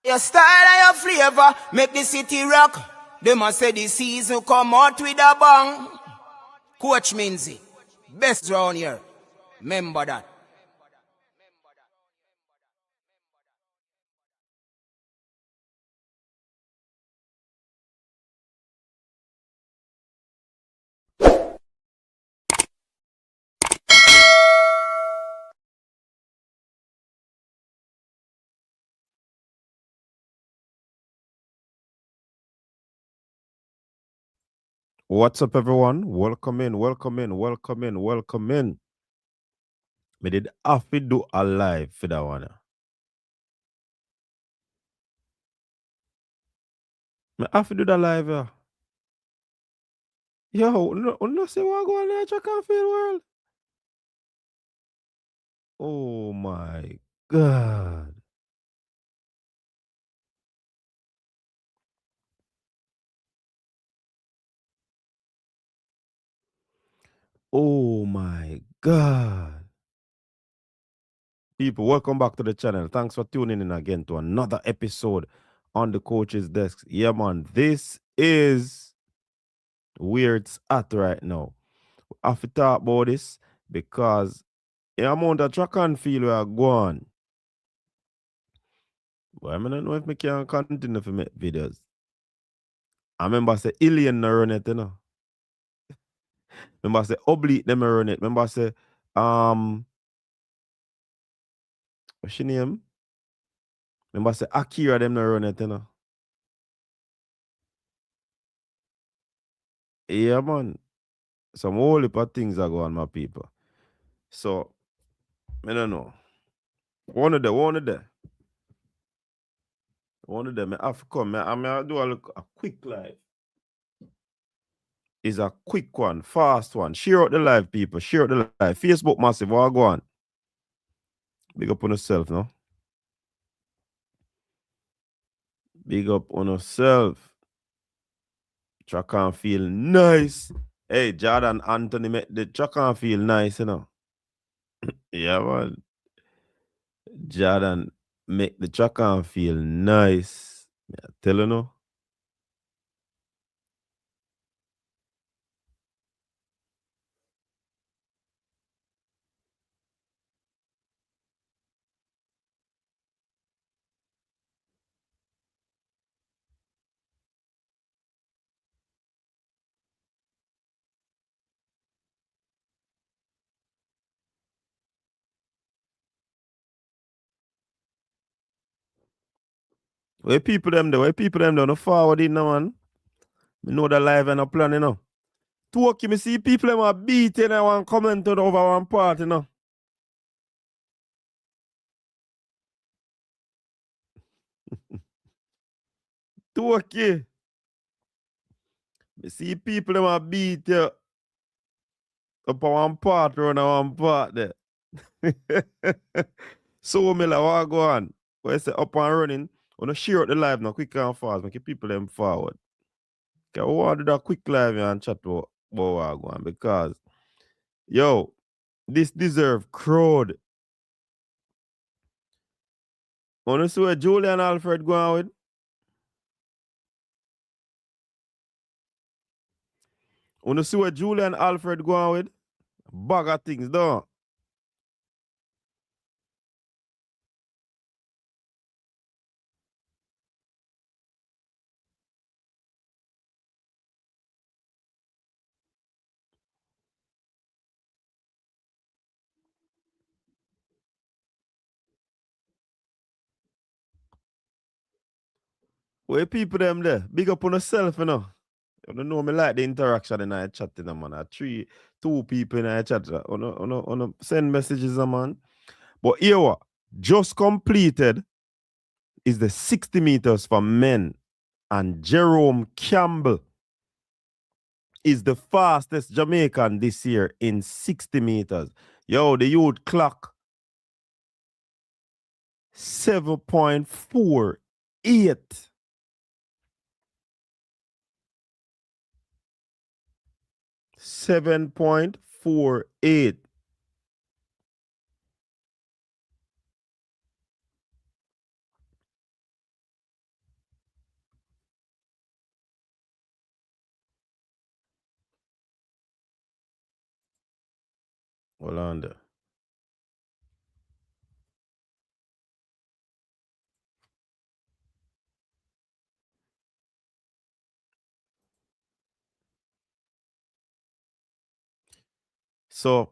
Your style and your flavor make the city rock. They must say the season come out with a bang. Coach Minzy, best round here. Remember that. What's up, everyone? Welcome in, welcome in, welcome in, welcome in. Me did have to do a live for that one. Me have to do that live, yeah. Yo, no say what go on there, track and field world. Oh my God. Oh my God. People, welcome back to the channel. Thanks for tuning in again to another episode on the coach's desk. Yeah, man, this is where it's at right now. I have to talk about this because the amount of track and field we are going. But I don't know if I can continue to make videos. I remember say Elaine no run it, you know. Remember say Oblique them run it. Remember say what's your name? Remember say Akira them no run it, you know. Yeah, man. Some whole heap of things are going on, my people. So I don't know. One of them. I have to come. I do a quick live. It's a quick one, fast one. Share out the live, people. Share out the live. Facebook massive, what go on? Big up on yourself, no? Big up on yourself. Track and feel nice. Hey, Jordan Anthony make the track and feel nice, you know. Yeah, man. Jordan make the track and feel nice. Yeah, tell you no. Where people them there? No forward in no man. Me know the live and a plan, you know. Talk me see people them are beating and one comment over one part, you know. Talk you. Me see people them are beat you up on one part or on one part there. So me like what go on? Where I say up and running, wanna share out the live now quick and fast, make people them forward. Okay, we want to do that quick live and chat about what go on because yo, this deserve crowd. Wanna see where Julien and Alfred go on with? Wanna see where Julien and Alfred go on with? Bag of things, don't. Where people them there? Big up on yourself, you know. You don't know me like the interaction in our chat, you know, man. Two people in our chat. On send messages, man. But here what? Just completed is the 60 meters for men. And Jerome Campbell is the fastest Jamaican this year in 60 meters. Yo, the youth clock 7.48. 7.48. Hold on there. So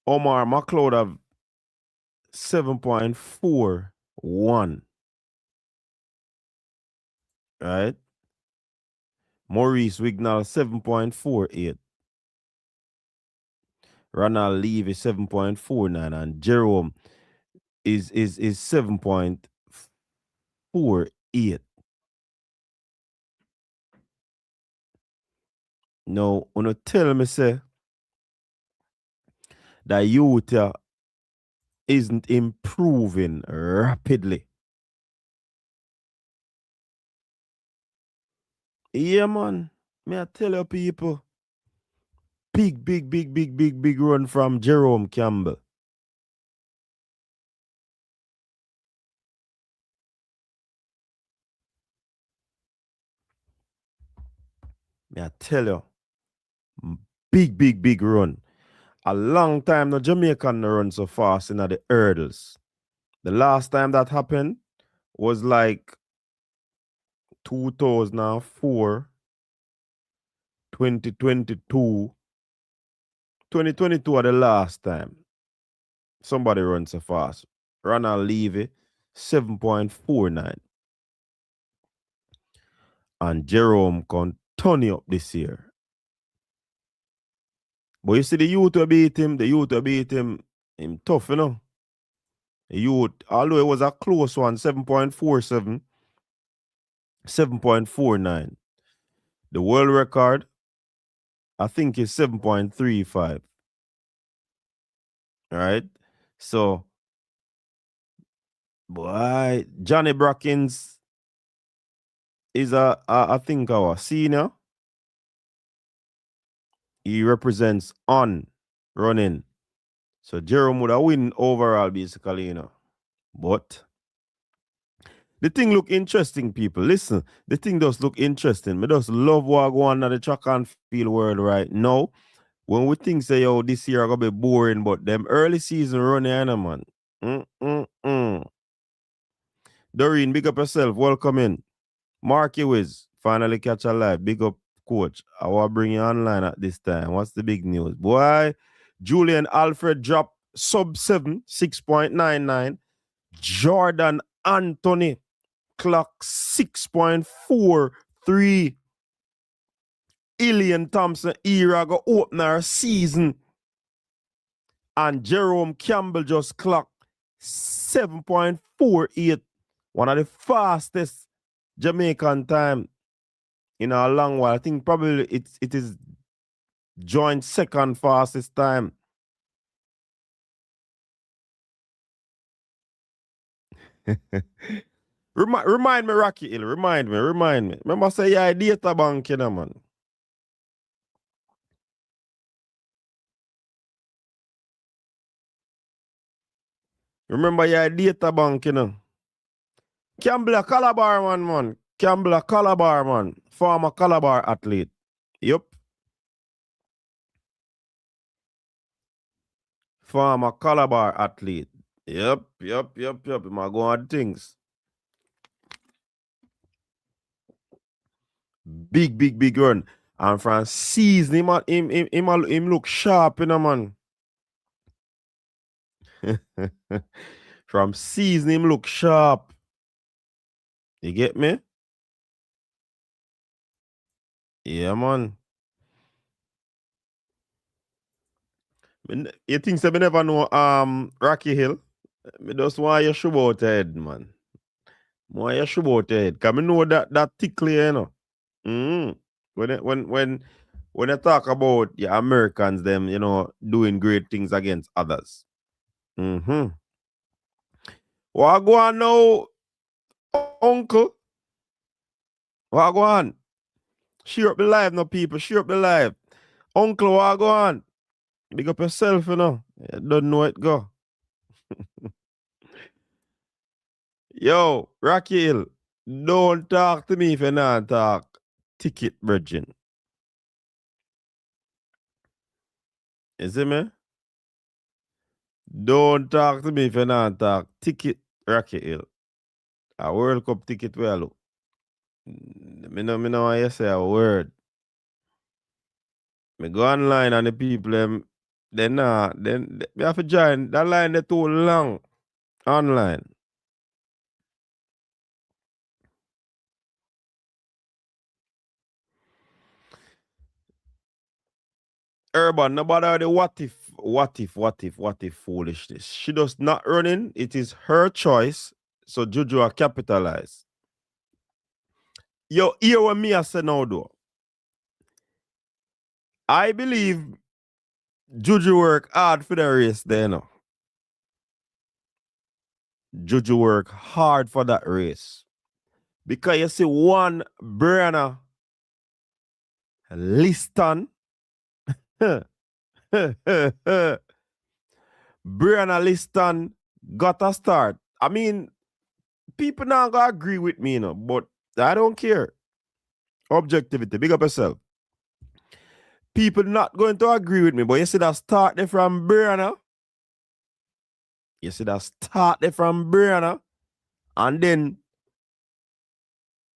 Omar McLeod have 7.41. Right? Maurice Wignall 7.48. Ronald Levy 7.49 and Jerome is 7.48. Now, when you tell me say that youth isn't improving rapidly. Yeah, man. Me I tell you people. Big run from Jerome Campbell. Me I tell you. Big run. A long time the Jamaican run so fast in the hurdles. The last time that happened was like 2004, 2022. 2022 are the last time somebody runs so fast. Ronald Levy, 7.49. And Jerome continue up this year. But you see the youth will beat him, him tough, you know. The youth, although it was a close one, 7.47, 7.49. The world record, I think, is 7.35. Right? So, boy, Johnny Brackens is I think our senior. He represents on running. So Jerome would have win overall, basically, you know. But the thing look interesting, people. Listen, the thing does look interesting. Me just love what go on at the track and field world right now. When we think say, yo, this year gonna be boring, but them early season running, you know, man. Doreen, big up yourself. Welcome in. Mark Wiz, finally catch a live. Big up, coach. I will bring you online at this time. What's the big news? Boy, Julien Alfred dropped sub 7, 6.99. Jordan Anthony clock 6.43. Elaine Thompson-Herah go open our season. And Jerome Campbell just clocked 7.48. One of the fastest Jamaican time in a long while. I think probably it is joint second fastest time. Remind me, Rocky Hill. Remind me. Remember say yeah, data bank, you know, man. Remember your data bank, you know. Campbell a Calabar man. Campbell a Calabar man. Former Calabar athlete. Yep. Former Calabar athlete. Yep. My go on things. Big run. And from season, him look sharp, you know, man. From season, him look sharp. You get me? Yeah, man. You think so? Me never know Rocky Hill. Me just want you show about head, man. Want you show about head. Cause me know that tickle, you know. When I talk about Americans, them, you know, doing great things against others. What go on now, uncle? What go on? Share up the live now, people. Share up the live. Uncle, what go on? Big up yourself, you know. You don't know it go. Yo, Rocky Hill, don't talk to me if you not talk ticket, virgin. You see me? Don't talk to me if you not talk. Ticket, Rocky Hill. A World Cup ticket where I look. Me know why you say a word. Me go online and the people they not then me have to join. That line they too long online. Urban, nobody the what if foolishness. She does not running. It is her choice. So Juju are capitalize. Yo, hear what me I say now though. I believe Juju work hard for the race there now. Juju work hard for that race. Because you see one Brianna Lyston. Brianna Lyston got a start. I mean, people not gonna agree with me, but I don't care. Objectivity, big up yourself. People not going to agree with me, but you see that start there from Brianna. You see that start there from Brianna. And then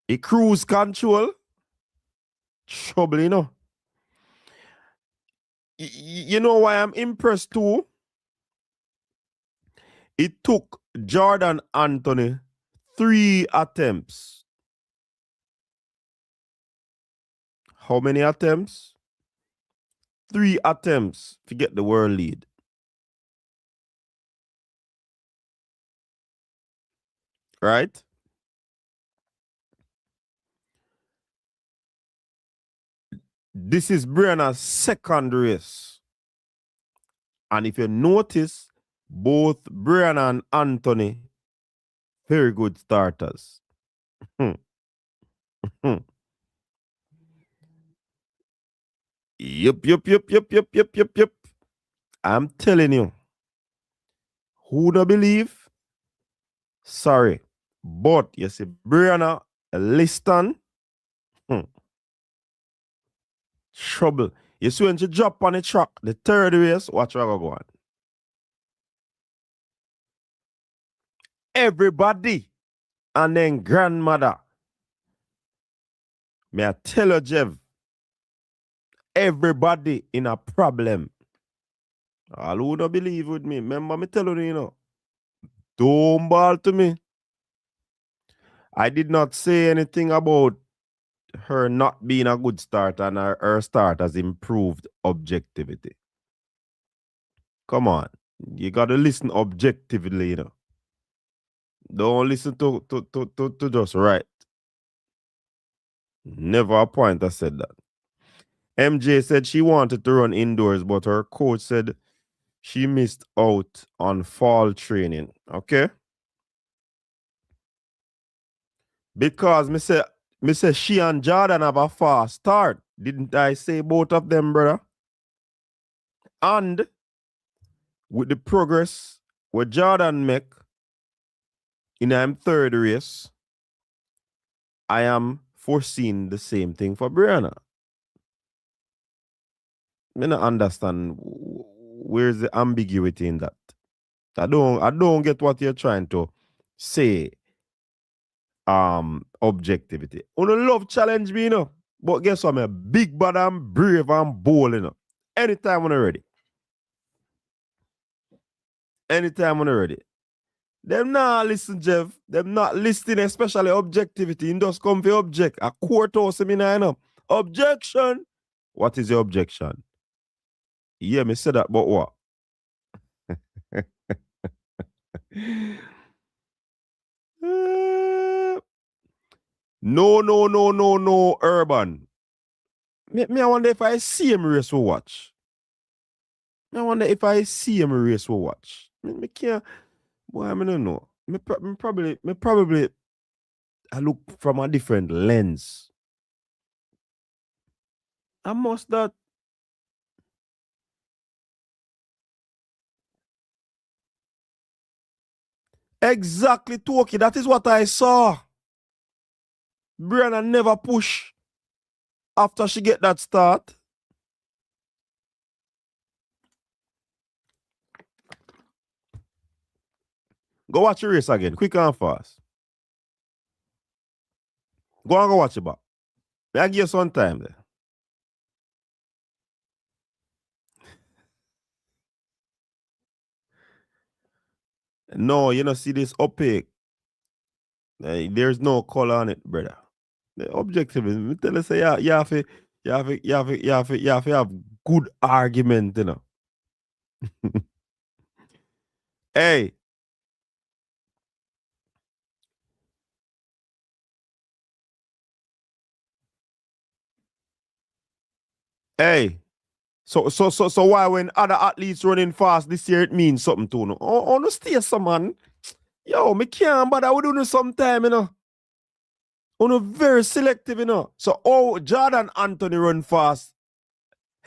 a cruise control. Trouble, You know why I'm impressed too? It took Jordan Anthony 3 attempts. How many attempts? 3 attempts to get the world lead. Right? This is Brianna's second race. And if you notice, both Brianna and Anthony, very good starters. Yep. I'm telling you. Who don't believe? Sorry. But you see, Brianna Lyston, trouble. You see when she drop on the track, the third race, watch her go on. Everybody and then grandmother. May I tell you, Jeff, everybody in a problem. All who don't believe with me, remember me telling you, don't ball to me. I did not say anything about her not being a good start and her start has improved objectivity. Come on. You got to listen objectively, Don't listen to just right. Never a point I said that. MJ said she wanted to run indoors, but her coach said she missed out on fall training. Okay? Because me say she and Jordan have a fast start. Didn't I say both of them, brother? And with the progress what Jordan make in him third race, I am foreseeing the same thing for Brianna. I don't understand where's the ambiguity in that. I don't get what you're trying to say. Objectivity. I don't love challenge me, But guess what? I'm a big bad and brave and bold, Anytime when I'm ready. Anytime when I'm ready. Them not listen, Jeff. Them not listening, especially objectivity. In just come for object. A courthouse, Objection. What is your objection? Yeah, me say that, but what? No, Urban. Me I wonder if I see him race will watch. I wonder if I see him race will watch. Me can't. Boy, I don't know. Me probably I look from a different lens. I must that. Exactly, Toki. That is what I saw. Brianna never push after she get that start. Go watch the race again, quick and fast. Go and go watch it back. I give you some time there. No, you know, see this opaque. There's no color on it, brother. The objective is, me tell you, say, you have to have good argument, you know. Hey. Hey. So why when other athletes running fast this year it means something to no? Oh, no stay some man. Yo, me can't bother with you sometime, you know. Oh, very selective, you know. So Jordan Anthony run fast,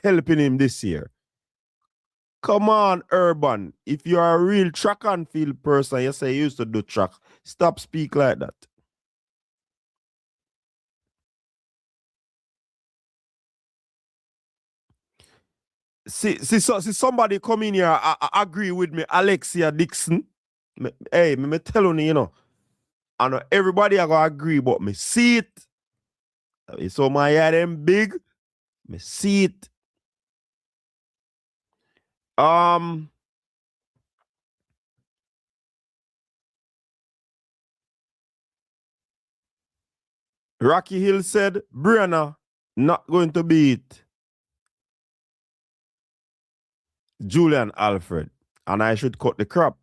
helping him this year. Come on, Urban. If you are a real track and field person, you say you used to do track. Stop speak like that. See somebody come in here, I agree with me, Alexia Dixon. Hey, me tell you, you know. I know everybody are gonna agree, but me see it. So my hair them big. Me see it. Rocky Hill said Brianna not going to beat Julien Alfred, and I should cut the crap.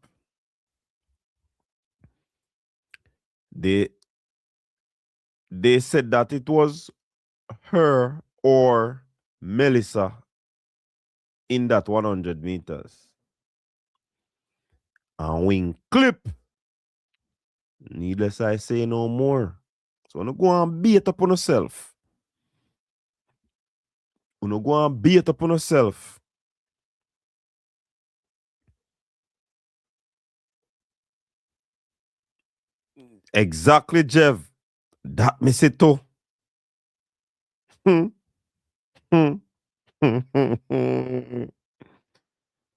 They said that it was her or Melissa in that 100 meters. And wing clip. Needless I say no more. So no go and beat up on yourself. No go and beat up on yourself. Exactly, Jeff. That me say too.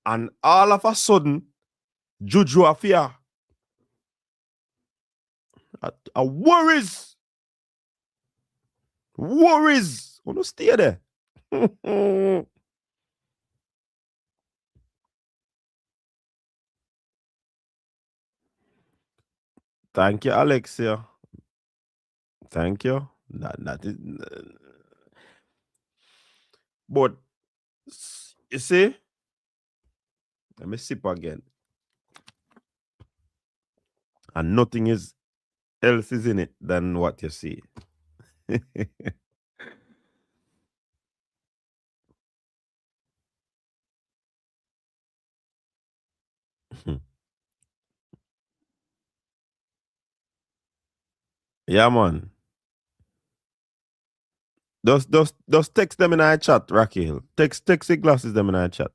And all of a sudden, Juju Afia a worries. Worries. Wanna stay there. Thank you, Alexia. Thank you. That is. But you see, let me sip again. And nothing else is in it than what you see. Yeah, man. Just text them in our chat, Rocky Hill. Text the glasses them in our chat.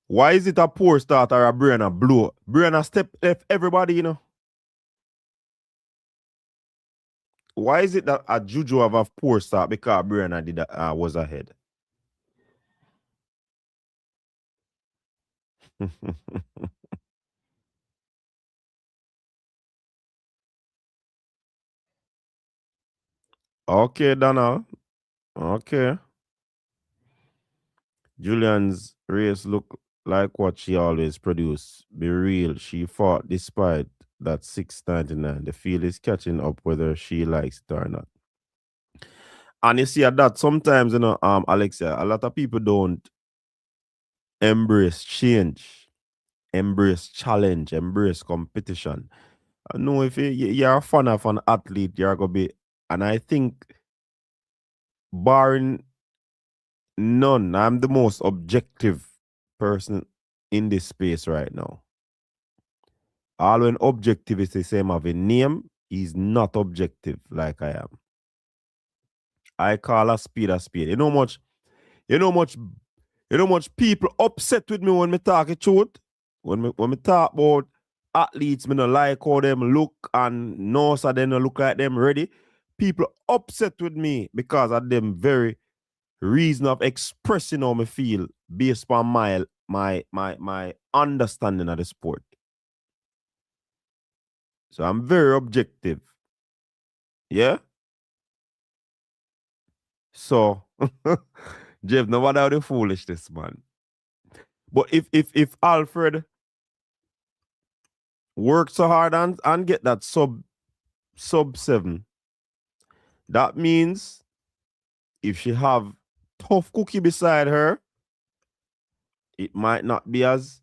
Why is it a poor start or a Brianna blow? Brianna step left everybody, you know. Why is it that a Juju have a poor start because Brianna was ahead? Okay, Donna. Okay. Julian's race look like what she always produced. Be real, she fought despite that 699. The field is catching up whether she likes it or not. And you see that sometimes, you know, Alexia, a lot of people don't embrace change, embrace challenge, embrace competition. I know if you're a fan of an athlete, you're gonna be, and I think barring none, I'm the most objective person in this space right now. All when objective is the same of a name, he's not objective like I am. I call a speed a speed. You know much people upset with me when me talk the truth. When me talk about athletes, me no like how them look and no so they no look like them ready. People upset with me because of them very reason of expressing how me feel based on my understanding of the sport. So I'm very objective. Yeah? So Jeff, no matter how the foolishness, man. But if Alfred work so hard and get that sub 7, that means if she have tough cookie beside her, it might not be as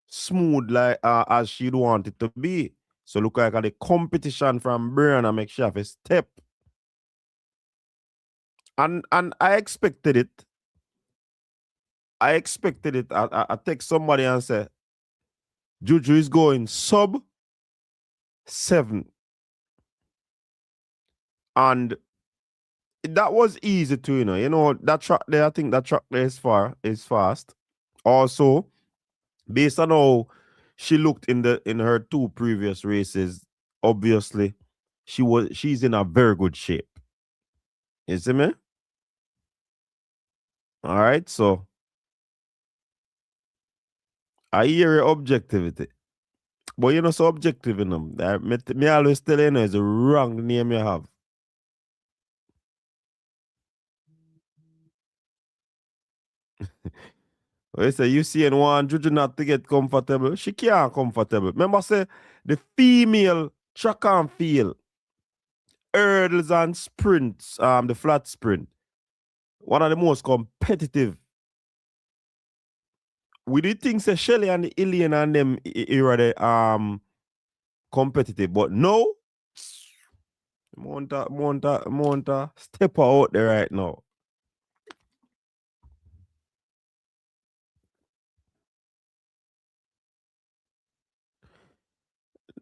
smooth like as she'd want it to be. So look like the competition from Brianna make she have a step. And I expected it. I expected it. I text somebody and say, Juju is going sub 7. And that was easy to, you know, that track there, I think that track there is fast. Also, based on how she looked in her 2 previous races, obviously, she's in a very good shape. You see me? All right, so I hear your objectivity. But you're not so objective in them. Me always tell you, it's the wrong name you have. They say you see one Juju not to get comfortable. She can't comfortable. Remember, say the female track and field, hurdles and sprints, the flat sprint, one of the most competitive. We did think say Shelly and Elaine and them era the competitive, but no, Monta step out there right now.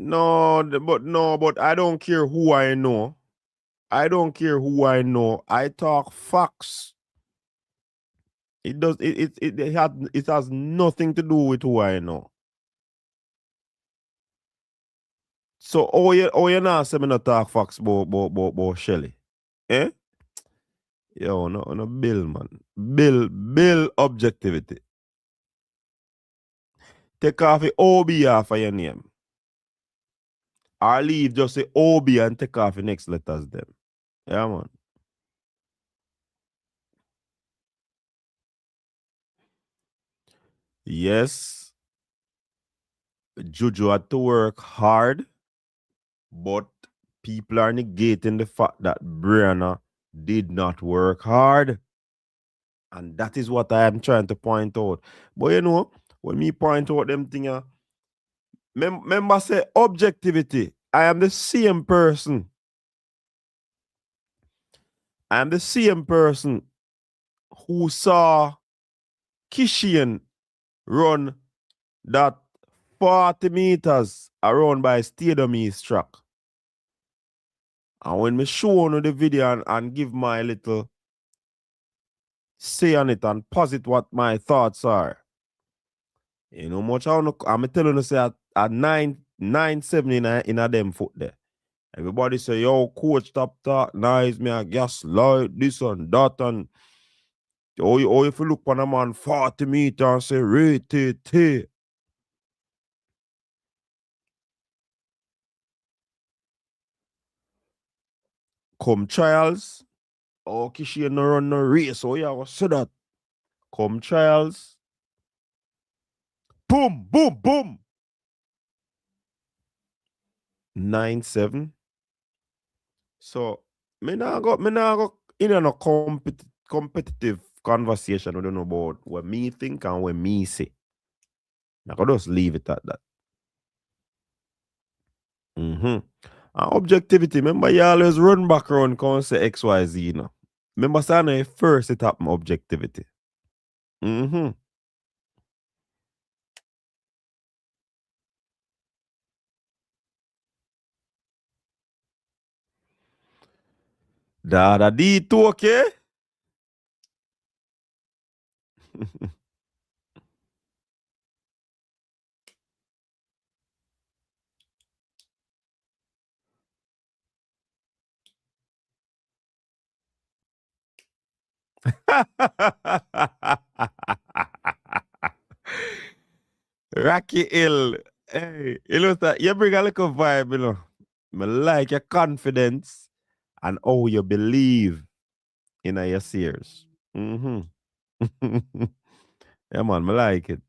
But I don't care who I know. I don't care who I know. I talk facts. It has nothing to do with who I know. So you not say me not talk facts about Shelly? Eh? Yo, no Bill, man. Bill objectivity. Take off the OB off of your name. Or leave just say OB and take off the next letters then. Yeah, man. Yes, Juju had to work hard, but people are negating the fact that Brianna did not work hard. And that is what I am trying to point out. But you know, when me point out them things, remember say objectivity. I am the same person. I am the same person who saw Kishane run that 40 meters around by Stadium East track. And when me show on the video and give my little say on it and posit what my thoughts are, you know, much I'm telling you say at 9.7 in a them foot there. Everybody say, yo, coach, top talk, nice, me a gas light, this and that, and or if you look on a man 40 meters and say, rate. Come trials, oh, Kishane no run no race, oh yeah, I say that. Come trials, boom, boom, boom. 9.7. So me now go in a competitive conversation with you about what me think and what me say. I could just leave it at that. And objectivity, remember you always run back around and say XYZ, you know. Remember saying first it happened objectivity. Da D2, okay? Rocky Hill. Hey, you know that you bring a little vibe, you know. I like your confidence and how you believe in your series. Mm-hmm. Yeah, man, I like it.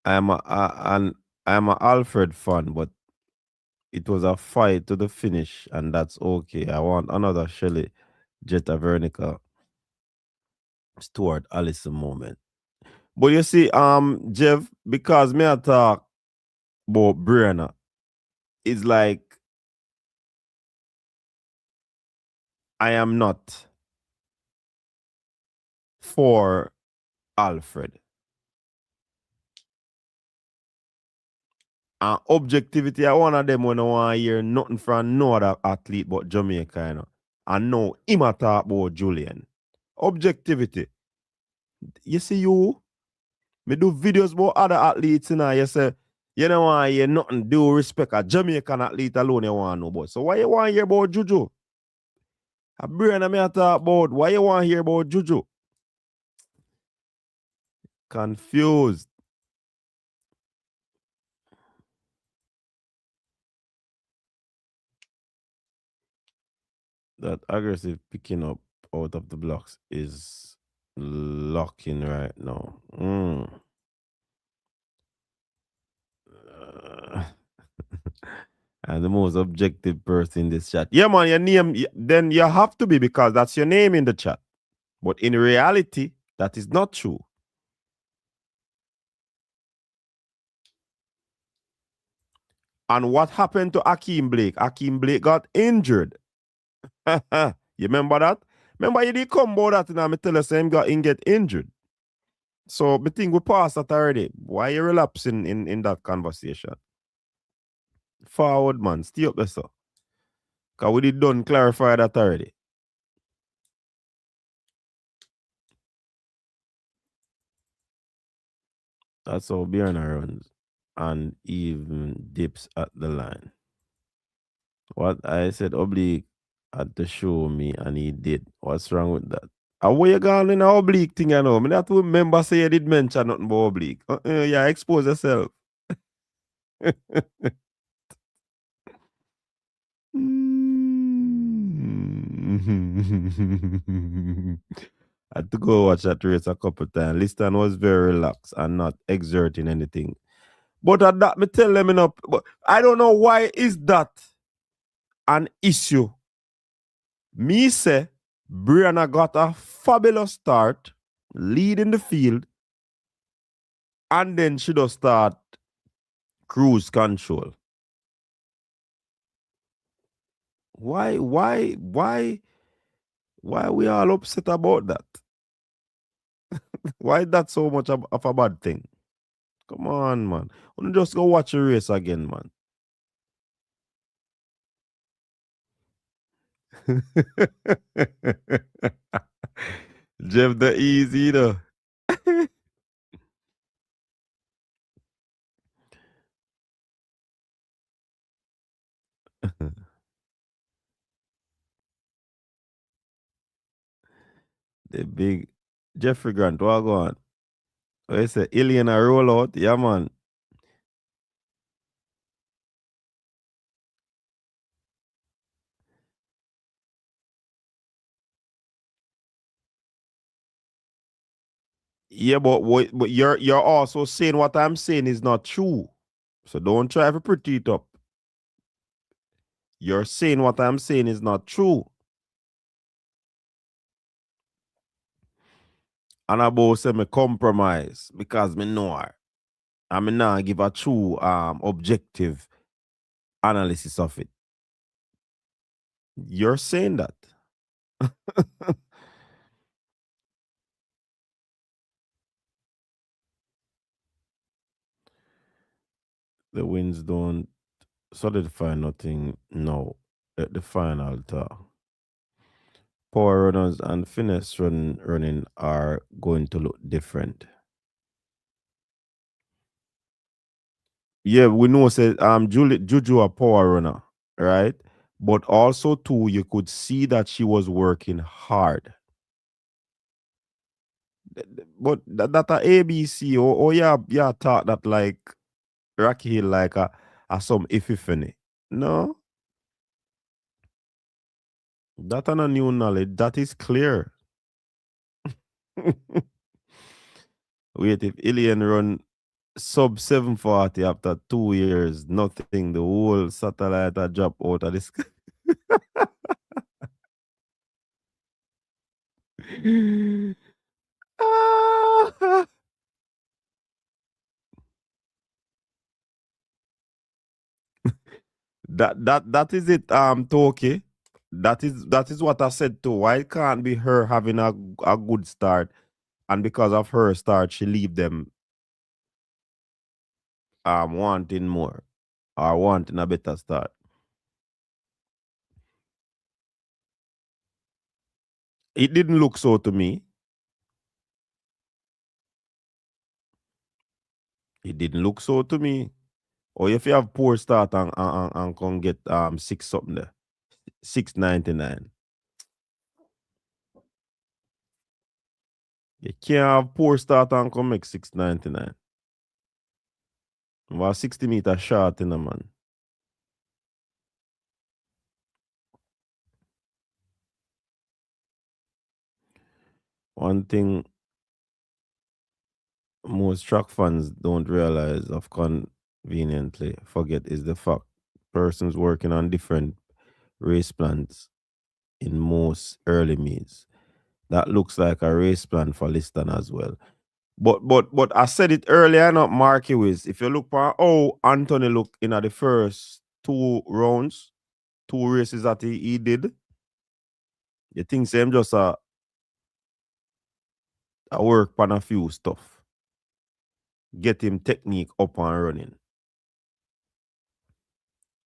I'm a Alfred fan, but it was a fight to the finish, and that's okay. I want another Shelley Jetta Vernica Stuart Allison moment. But you see, Jeff, because me I talk about Brianna, it's like I am not for Alfred. And objectivity, I one of them when I want to hear nothing from no other athlete but Jamaica, you know. And now him a talk about Julien. Objectivity. You see you, me do videos about other athletes, you know, you say, you don't want to hear nothing, do respect a Jamaican athlete alone you want to know about. So why you want to hear about Juju? A brain me a talk about, why you want to hear about Juju? Confused. That aggressive picking up out of the blocks is locking right now. And the most objective person in this chat. Yeah, man, your name, then you have to be because that's your name in the chat. But in reality, that is not true. And what happened to Akeem Blake? Akeem Blake got injured. You remember that? Remember you did come about that and I tell you him get injured. So I think we passed that already. Why you relapsing in that conversation? Forward, man. Stay up there, sir. Because we did done clarify that already. That's how Bierna runs. And even dips at the line. What I said, oblique had to show me, and he did. What's wrong with that? And where you gone in a oblique thing, you know? I not remember say you did mention nothing about oblique. Yeah, expose yourself. I had to go watch that race a couple times. Lyston was very relaxed and not exerting anything. But at that, me tell them enough. But I don't know why is that an issue. Me say, Brianna got a fabulous start, leading the field, and then she does start cruise control. Why are we all upset about that? Why is that so much of a bad thing? Come on, man. You just go watch a race again, man. Jeff the easy though. The big Jeffrey Grant, what go on? I say Alien a roll out, yeah man. Yeah, but you're also saying what I'm saying is not true. So don't try to pretty it up. You're saying what I'm saying is not true. And about say me compromise because me know her. I mean now give a true objective analysis of it. You're saying that. The wins don't solidify nothing now at the final talk. Power runners and finesse running are going to look different. Yeah, we know say Juju a power runner, right? But also too, you could see that she was working hard. But that a ABC or yeah thought that like Rocky Hill like a some iffy. No, that a new knowledge. That is clear. Wait, if Ilian run sub 740 after 2 years, nothing. The whole satellite a drop out of this. Ah! That is it, Toki. That is what I said too. Why it can't be her having a good start, and because of her start, she leave them wanting more or wanting a better start. It didn't look so to me. It didn't look so to me. Or if you have poor start and can get 6 something there. 6.99. You can't have poor start and come make 6.99. Well, 60 meter short in a man. One thing most track fans don't realize of conveniently forget is the fact persons working on different race plans in most early meets. That looks like a race plan for Lyston as well. But I said it earlier, not Marky Wiz. If you look for Anthony look in at the first 2 rounds, 2 races that he did, you think same just a work on a few stuff. Get him technique up and running.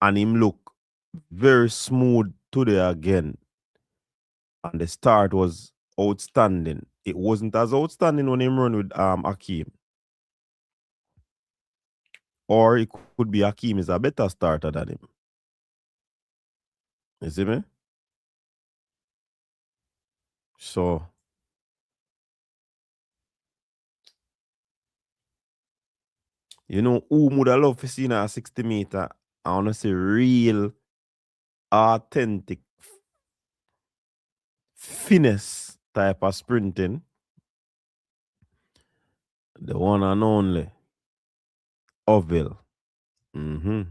And him look very smooth today again. And the start was outstanding. It wasn't as outstanding when him run with Hakeem. Or it could be Hakeem is a better starter than him. You see me? So you know who would have loved to see a 60 meter? I wanna say real authentic finesse type of sprinting. The one and only Oville. Mm-hmm.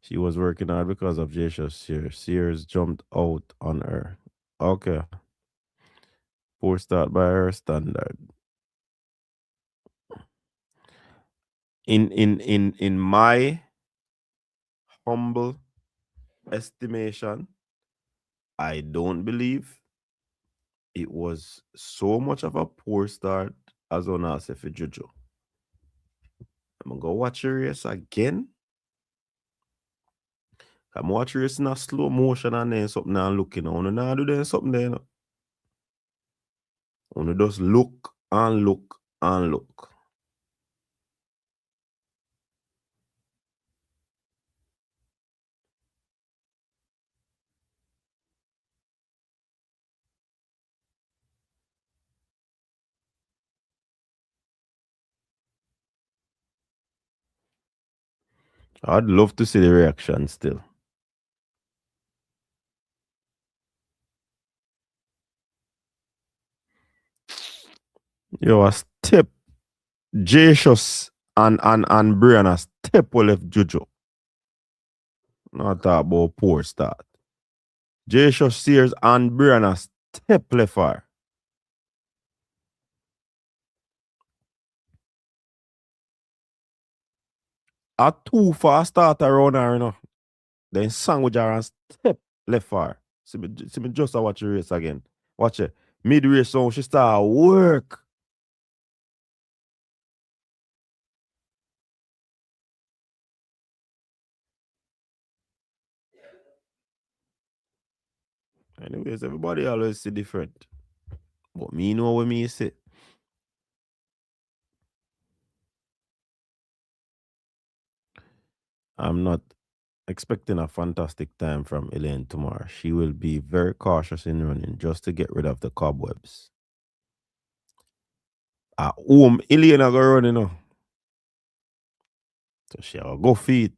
She was working hard because of Jesus Sears. Sears jumped out on her. Okay. Poor start by her standard. In my humble estimation, I don't believe it was so much of a poor start as on us if Juju. I'm gonna go watch the race again. I'm watch race in a slow motion and then something and looking. I wanna do then something there. I wanna just look and look and look. I'd love to see the reaction still. Yo, a step Jesus and Brianna step well left Juju. Not talk about poor start. Jesus Sears and Brianna step left her. A 2 for a start around her, you know. Then sandwich her and step left her. See me just watch the race again. Watch it. Mid race, so she start work. Anyways, everybody always see different. But me know what me say. I'm not expecting a fantastic time from Elaine tomorrow. She will be very cautious in running just to get rid of the cobwebs. At home, Elaine are going to run, you know. So she'll go feet.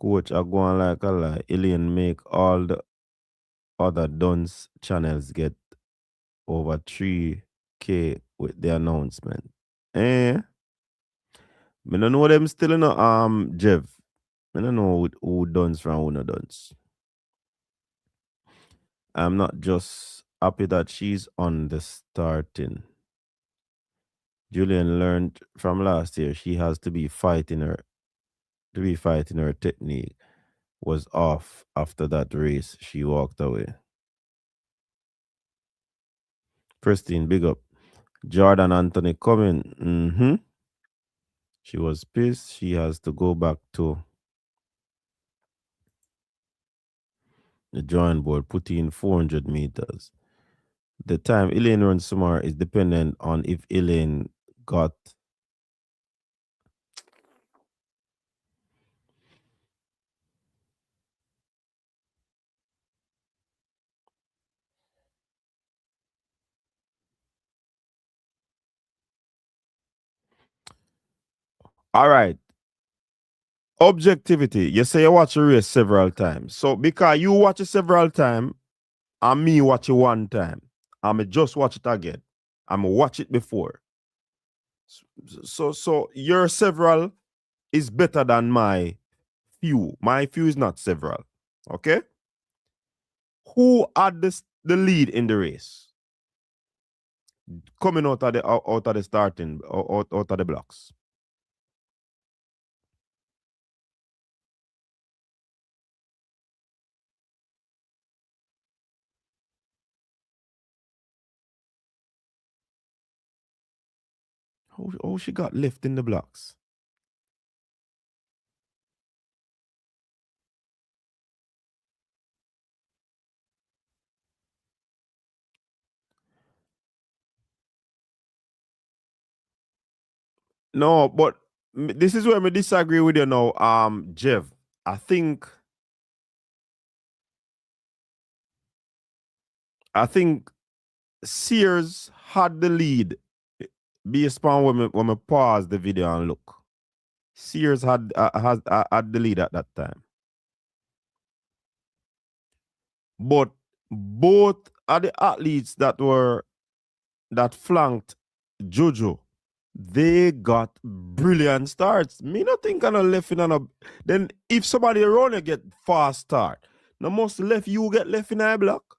Coach are going like a lie. Elaine make all the other Duns channels get over 3K with the announcement. Me don't know them still in Jeff. I don't know who Duns from who no Duns. I'm not just happy that she's on the starting. Julien learned from last year she has to be fighting her technique was off after that race. She walked away. Pristine, big up. Jordan Anthony coming. She was pissed. She has to go back to the drawing board, put in 400 meters. The time Elaine runs tomorrow is dependent on if Elaine got all right. Objectivity. You say you watch a race several times. So because you watch it several times, and me watch it one time, I'ma just watch it again. I'ma watch it before. So your several is better than my few. My few is not several. Okay? Who had the lead in the race? Coming out of the starting, out of the blocks. How she got left in the blocks? No, but this is where I disagree with you now, Jeff. I think Sears had the lead based upon when we pause the video and look. Sears had the lead at that time. But both of the athletes that flanked Jojo, they got brilliant starts. Me not think I left in a. Then if somebody around you get fast start, no most left you get left in a block.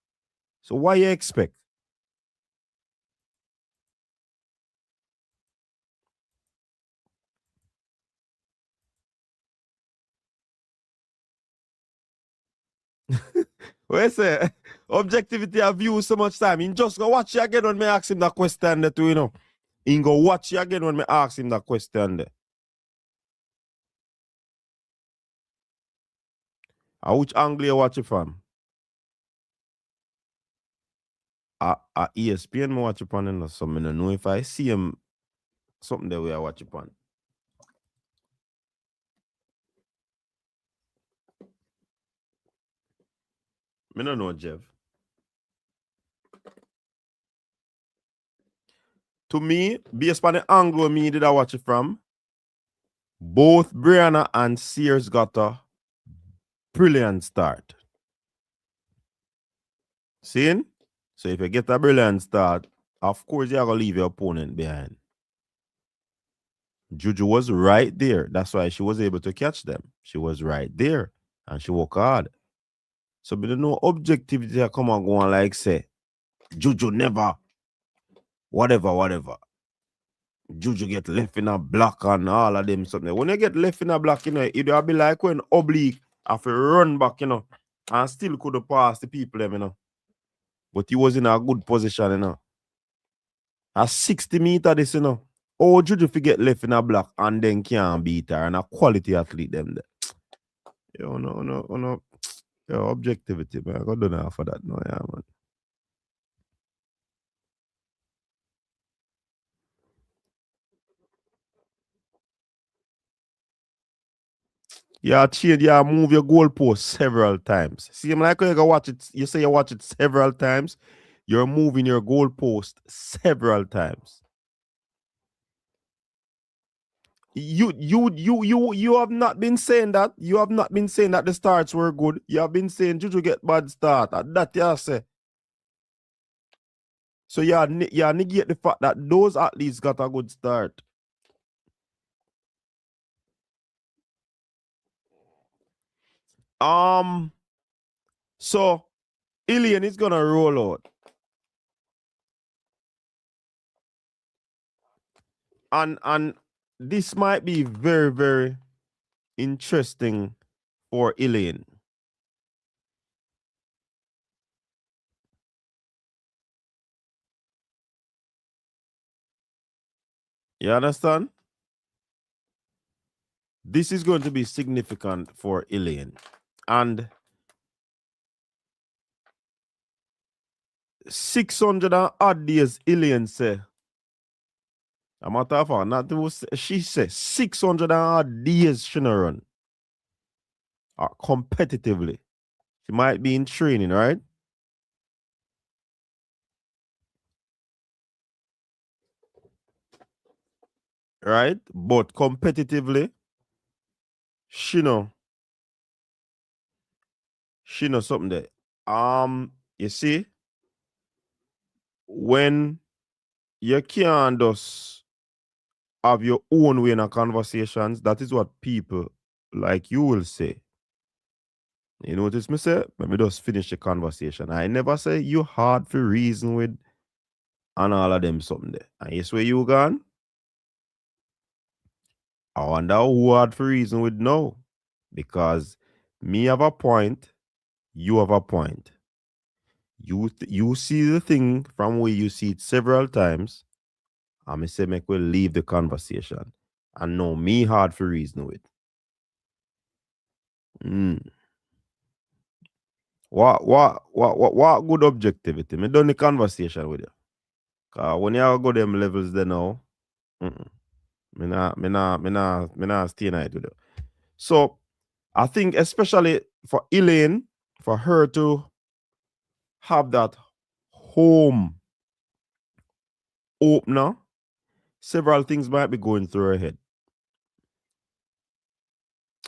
So what you expect? What I say? Objectivity have you so much time. He just go watch you again when me ask him that question there too, you know. He go watch you again when me ask him that question there. Which angle you watch it from? ESPN me watch it on, and so I don't know if I see him something the way I watch it on. I don't know, Jeff. To me, based on the angle me did I watch it from, both Brianna and Sears got a brilliant start. Seeing? So if you get a brilliant start, of course you're going to leave your opponent behind. Juju was right there. That's why she was able to catch them. She was right there. And she worked hard. So but no objectivity to come and go on like say, Juju never, whatever. Juju get left in a block and all of them something. When you get left in a block, you know, it'll be like when oblique have to run back, you know, and still could have passed the people, them, you know. But he was in a good position, you know. At 60 meters, this, you know. Oh, Juju forget left in a block and then can't beat her, and a quality athlete them there. No. Yeah, objectivity, man. I got done after that now, yeah, man. Yeah, change, yeah, move your goalpost several times. See, I'm like, you go watch it, you say you watch it several times, you're moving your goalpost several times. You have not been saying that. You have not been saying that the starts were good. You have been saying Juju get bad start. That you say. So you negate the fact that those athletes got a good start. So Elaine is gonna roll out. And this might be very, very interesting for Elaine. You understand? This is going to be significant for Elaine. And 600 and odd days, Elaine say. A matter of fact, not was, she said 600 and odd days she no run. Competitively. She might be in training, right? Right? But competitively, she know something there. You see, when you can't just have your own way in a conversations, that is what people like you will say. You notice me say, let me just finish the conversation. I never say you hard for reason with and all of them something there. And yes, where you gone? I wonder who hard for reason with no. Because me have a point, you have a point. You see the thing from where you see it several times, and me say make we leave the conversation. And no, me hard for reason with. What good objectivity? Me done the conversation with you. Cause when you go them levels there now, me not stay night with you. So I think especially for Elaine, for her to have that home opener, several things might be going through her head.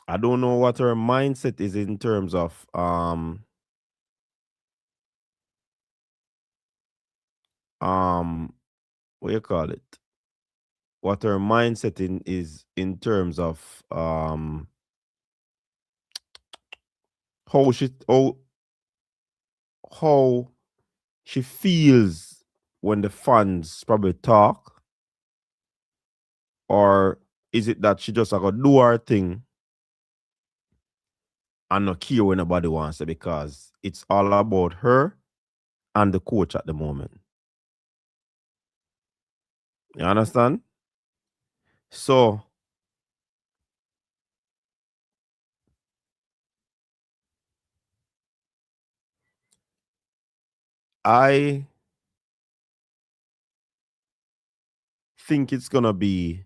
I don't know what her mindset is in terms of what you call it? What her mindset is in terms of how she feels when the fans probably talk, or is it that she just gotta do her thing and not care when nobody wants it because it's all about her and the coach at the moment. You understand? So I think it's gonna be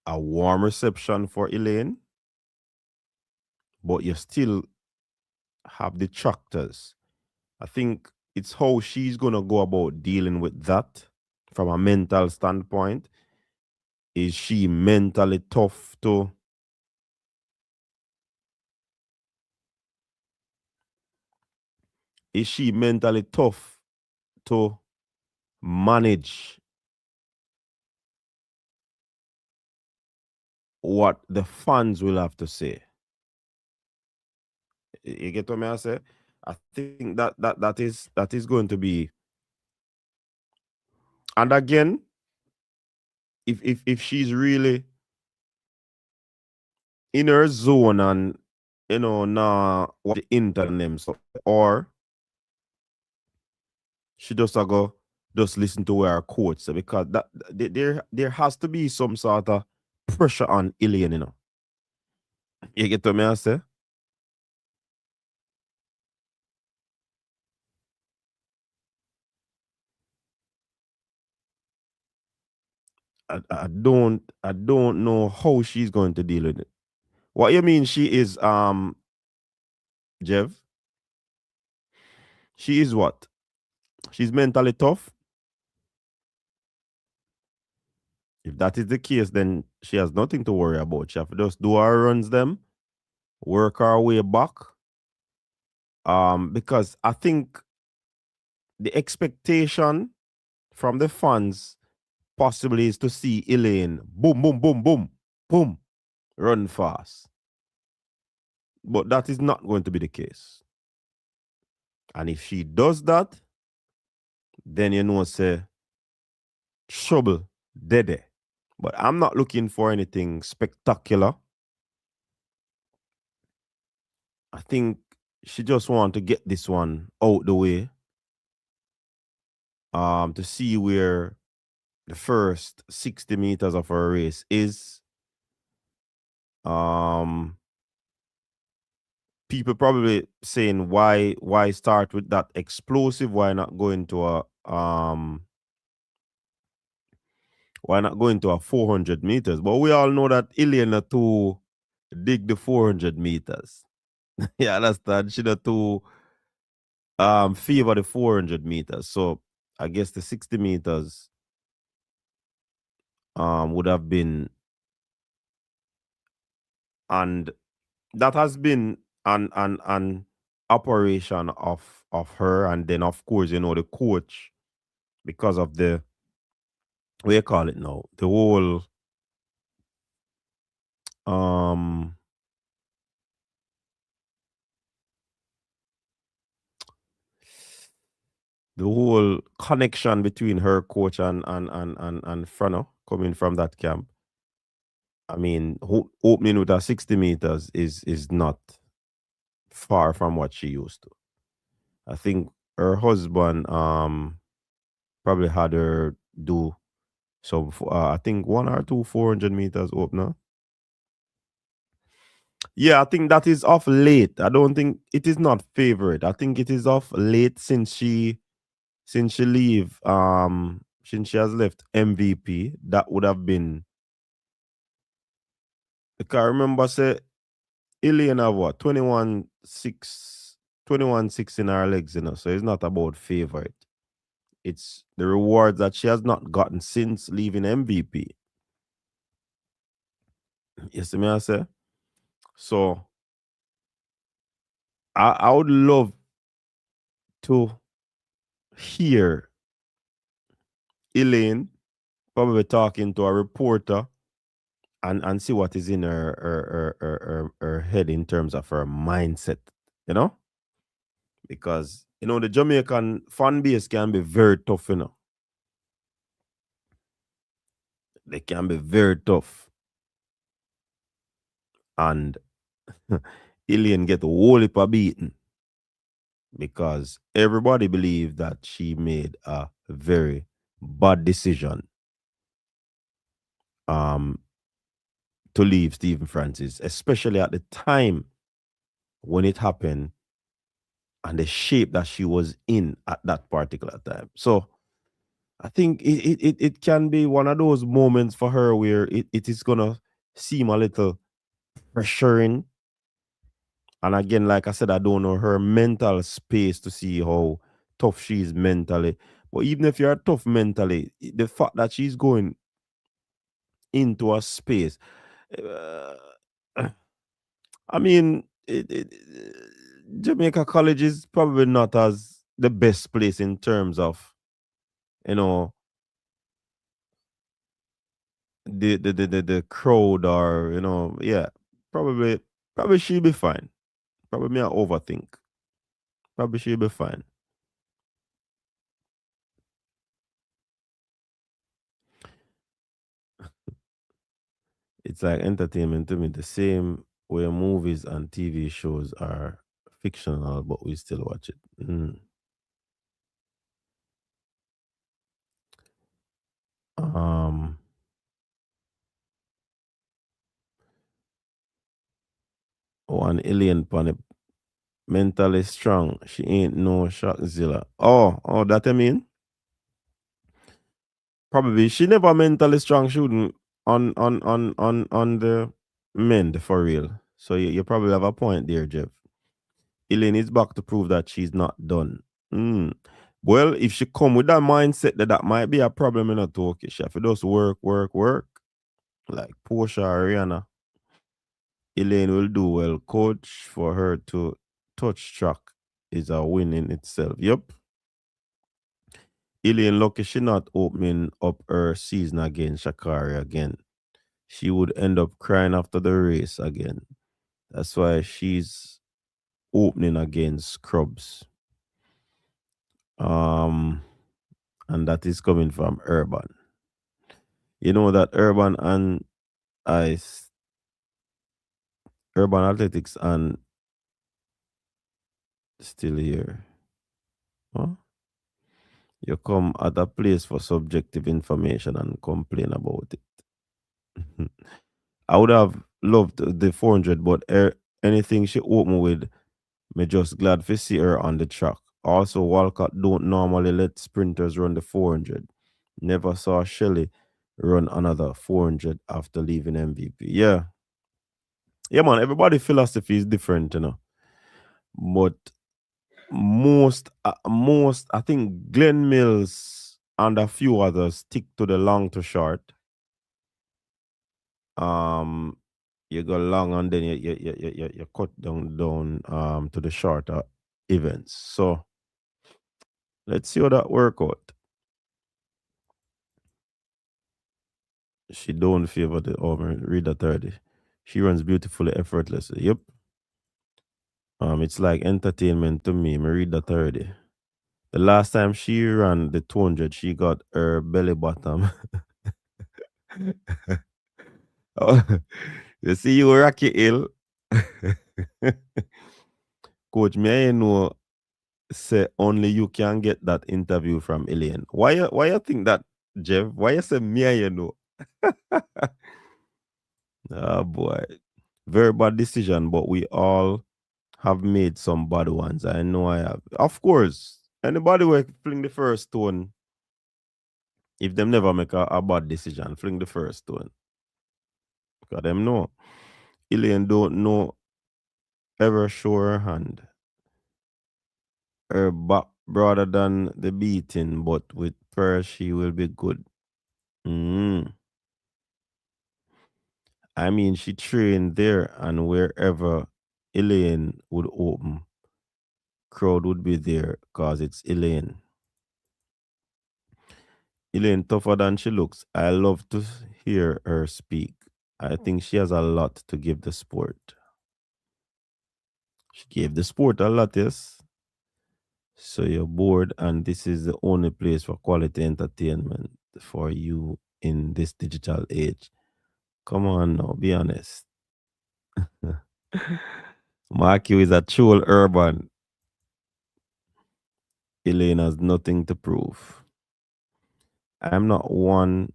a warm reception for Elaine, but you still have detractors. I think it's how she's gonna go about dealing with that from a mental standpoint. Is she mentally tough to manage what the fans will have to say? You get what I say? I think that is going to be, and again, if she's really in her zone and now what the internet so, or she just go just listen to where her coach say, because that there has to be some sort of pressure on Elaine, You get what I say? I don't know how she's going to deal with it. What you mean she is Jeff? She is what? She's mentally tough? If that is the case, then she has nothing to worry about. She have to just do her runs them, work her way back. Because I think the expectation from the fans possibly is to see Elaine boom, boom, boom, boom, boom, run fast. But that is not going to be the case. And if she does that, then you know, say, trouble, dead. But I'm not looking for anything spectacular. I think she just want to get this one out the way. To see where the first 60 meters of her race is. People probably saying why start with that explosive? Why not go into a 400 meters? But we all know that Elaine to dig the 400 meters. Yeah, understand. She to favor the 400 meters. So I guess the 60 meters would have been, and that has been an operation of her, and then of course, you know, the coach, because of the, what you call it now, the whole the whole connection between her coach and Frano coming from that camp. I mean, opening with her 60 meters is not far from what she used to. I think her husband probably had her do some, I think 1 or 2 400 meters opener. Yeah, I think that is off late. I don't think it is not favorite. I think it is off late since she leave since she has left MVP. That would have been, because I remember say Elaine have what 21-6 in her legs, you know. So it's not about favorite. It's the rewards that she has not gotten since leaving MVP. You see me I say? So I would love to hear Elaine probably talking to a reporter and see what is in her head in terms of her mindset, you know? Because, you know, the Jamaican fan base can be very tough, you know. They can be very tough. And Elaine get a whole heap of beaten because everybody believed that she made a very bad decision to leave Stephen Francis, especially at the time when it happened and the shape that she was in at that particular time. So I think it can be one of those moments for her where it is gonna seem a little pressuring. And again, like I said, I don't know her mental space to see how tough she is mentally. But even if you're tough mentally, the fact that she's going into a space, uh, I mean, Jamaica College is probably not as the best place in terms of, you know, the crowd, or, you know, yeah, probably she'll be fine. Probably me I overthink. Probably she'll be fine. It's like entertainment to me, the same way movies and TV shows are fictional, but we still watch it. Um, One alien pan mentally strong. She ain't no shockzilla. Oh, that I mean. Probably she never mentally strong. She wouldn't on the mend for real. So you probably have a point there, Jeff. Elaine is back to prove that she's not done. Mm. Well, if she come with that mindset that might be a problem in a talk, she have to just work, like Portia or Rihanna. Elaine will do well. Coach for her to touch track is a win in itself. Yep. Elaine lucky she not opening up her season against Shakari again. She would end up crying after the race again. That's why she's opening against Scrubs. And that is coming from Urban. You know that Ice, Urban Athletics and still here. Huh? You come at a place for subjective information and complain about it. I would have loved the 400, but anything she open with, me just glad to see her on the track. Also, Walcott don't normally let sprinters run the 400. Never saw Shelley run another 400 after leaving MVP. Yeah. Yeah, man, everybody's philosophy is different, you know. But most, I think Glenn Mills and a few others stick to the long to short. You go long and then you cut down to the shorter events. So let's see how that work out. She don't favor the read the 30. She runs beautifully, effortlessly. Yep. It's like entertainment to me. Me read the 30. The last time she ran the 200, she got her belly bottom. Oh, you see you Rocky Hill. Coach, may I know say only you can get that interview from Elaine. Why you think that, Jeff? Why you say me and you know? Oh boy. Very bad decision, but we all have made some bad ones. I know I have. Of course. Anybody will fling the first stone. If them never make a bad decision, fling the first stone. Because them know. Elaine don't know ever show her hand. Her back broader than the beating, but with prayer she will be good. I mean, she trained there, and wherever Elaine would open, crowd would be there because it's Elaine. Elaine tougher than she looks. I love to hear her speak. I think she has a lot to give the sport. She gave the sport a lot, yes. So you're bored, and this is the only place for quality entertainment for you in this digital age. Come on now, be honest. Mark you is a troll urban. Elaine has nothing to prove. I'm not on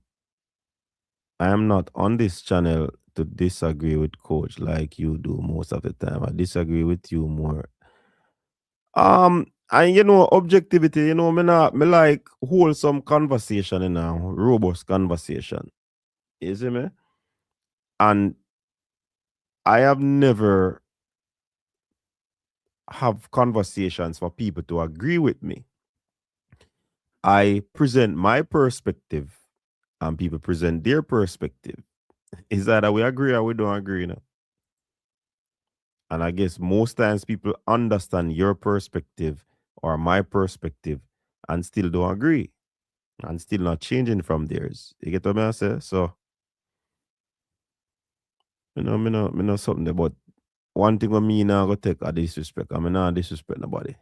this channel to disagree with coach like you do most of the time. I disagree with you more. And objectivity, me like wholesome conversation in a robust conversation. You see me? And I have never have conversations for people to agree with me. I present my perspective and people present their perspective. Is that we agree or we don't agree? And I guess most times people understand your perspective or my perspective and still don't agree and still not changing from theirs. You get what I say? So, me know something about one thing with me now go take a disrespect. I mean, not disrespect nobody.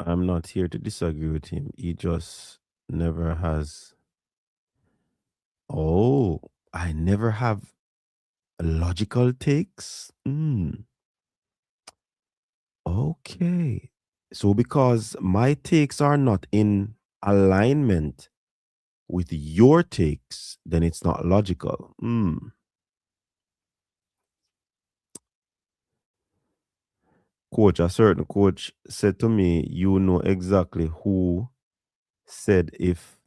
I'm not here to disagree with him. He just never has. Oh, I never have logical takes. Okay. So because my takes are not in alignment with your takes, then it's not logical. coach, a certain coach said to me, you know exactly who said if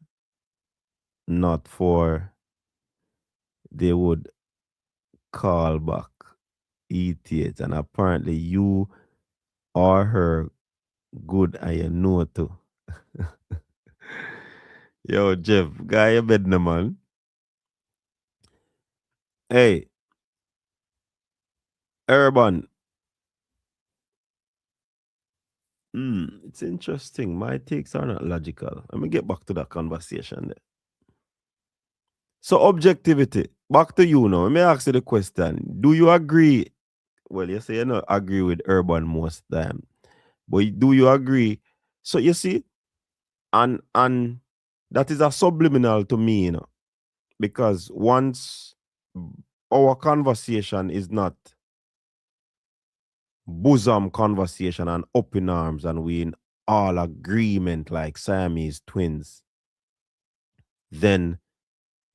not for they would call back ETH, and apparently you are her good and you know too. Yo, Jeff, guy you bed no man. Hey, Urban. It's interesting. My takes are not logical. Let me get back to that conversation there. So objectivity. Back to you now. Let me ask you the question. Do you agree? Well, you say you don't agree with Urban most time. But do you agree? So you see, and that is a subliminal to me, you know, because once our conversation is not bosom conversation and up in arms and we in all agreement like Siamese twins, then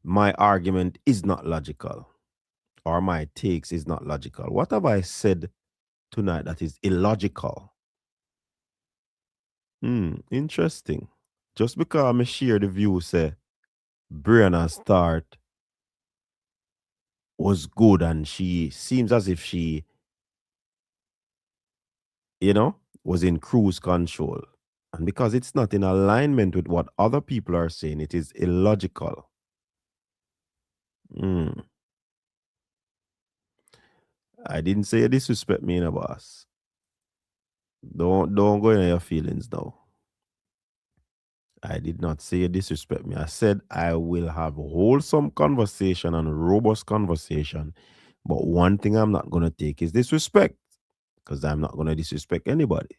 my argument is not logical or my takes is not logical. What have I said tonight that is illogical? Interesting. Just because I share the view, say, Brianna start was good and she seems as if she, you know, was in cruise control. And because it's not in alignment with what other people are saying, it is illogical. I didn't say you disrespect me, in a boss. Don't go in your feelings now. I did not say you disrespect me. I said I will have wholesome conversation and robust conversation. But one thing I'm not going to take is disrespect, because I'm not going to disrespect anybody.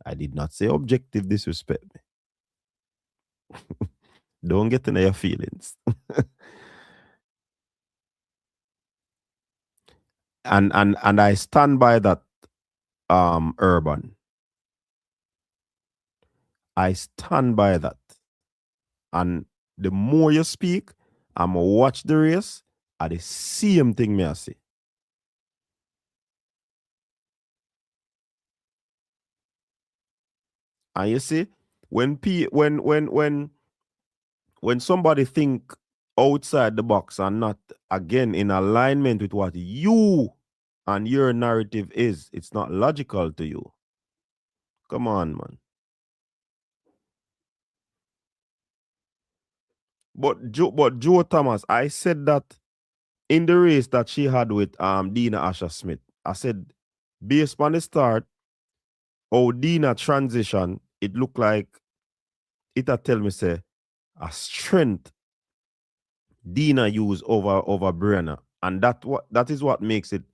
I did not say objective disrespect me. Don't get in your feelings. and I stand by that, Urban. I stand by that. And the more you speak, I'm going to watch the race at the same thing me I say. And you see, when somebody think outside the box and not again in alignment with what you and your narrative is, it's not logical to you. Come on, man. But Joe Thomas, I said that in the race that she had with Dina Asher Smith, I said based on the start, how Dina transition, it looked like it a tell me say a strength Dina use over Brianna. And that is what makes it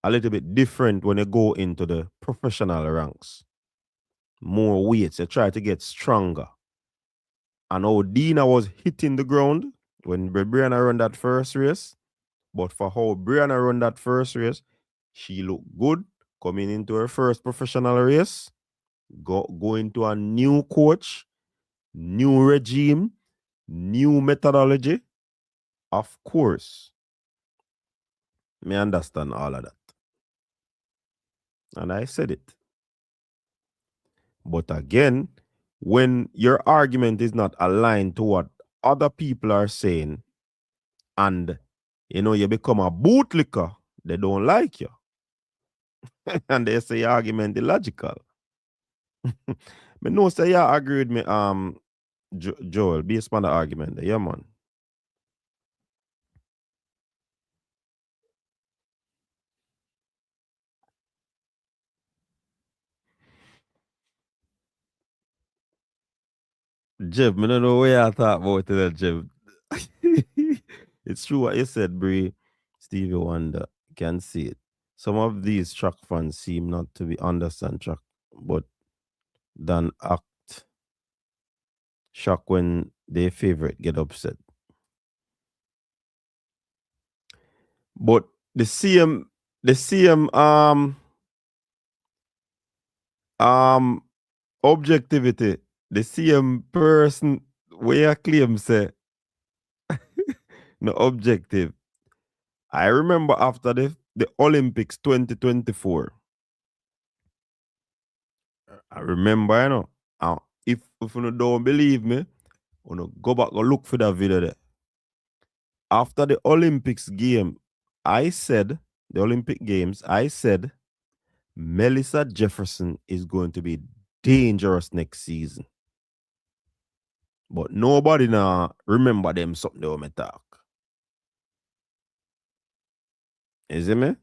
a little bit different when you go into the professional ranks. More weights, you try to get stronger. And how Dina was hitting the ground when Brianna run that first race. But for how Brianna run that first race, she looked good coming into her first professional race, going to a new coach, new regime, new methodology. Of course, me understand all of that. And I said it. But again, when your argument is not aligned to what other people are saying, and you become a bootlicker, they don't like you. And they say your argument illogical. But no, say you agree with me, Joel, based on the argument. Yeah, man. Jeff, I don't know where I thought about it, Jeff. It's true what you said, Bree. Stevie Wonder can see it. Some of these track fans seem not to be understand track, but then act shocked when their favorite get upset. But the same objectivity, the same person where I claim say no objective. I remember after the Olympics 2024, I remember, you know, if you don't believe me, you go back and look for that video there. After the Olympics game, I said, the Olympic Games, I said, Melissa Jefferson is going to be dangerous next season. But nobody now remember them something they me talk. Is it me?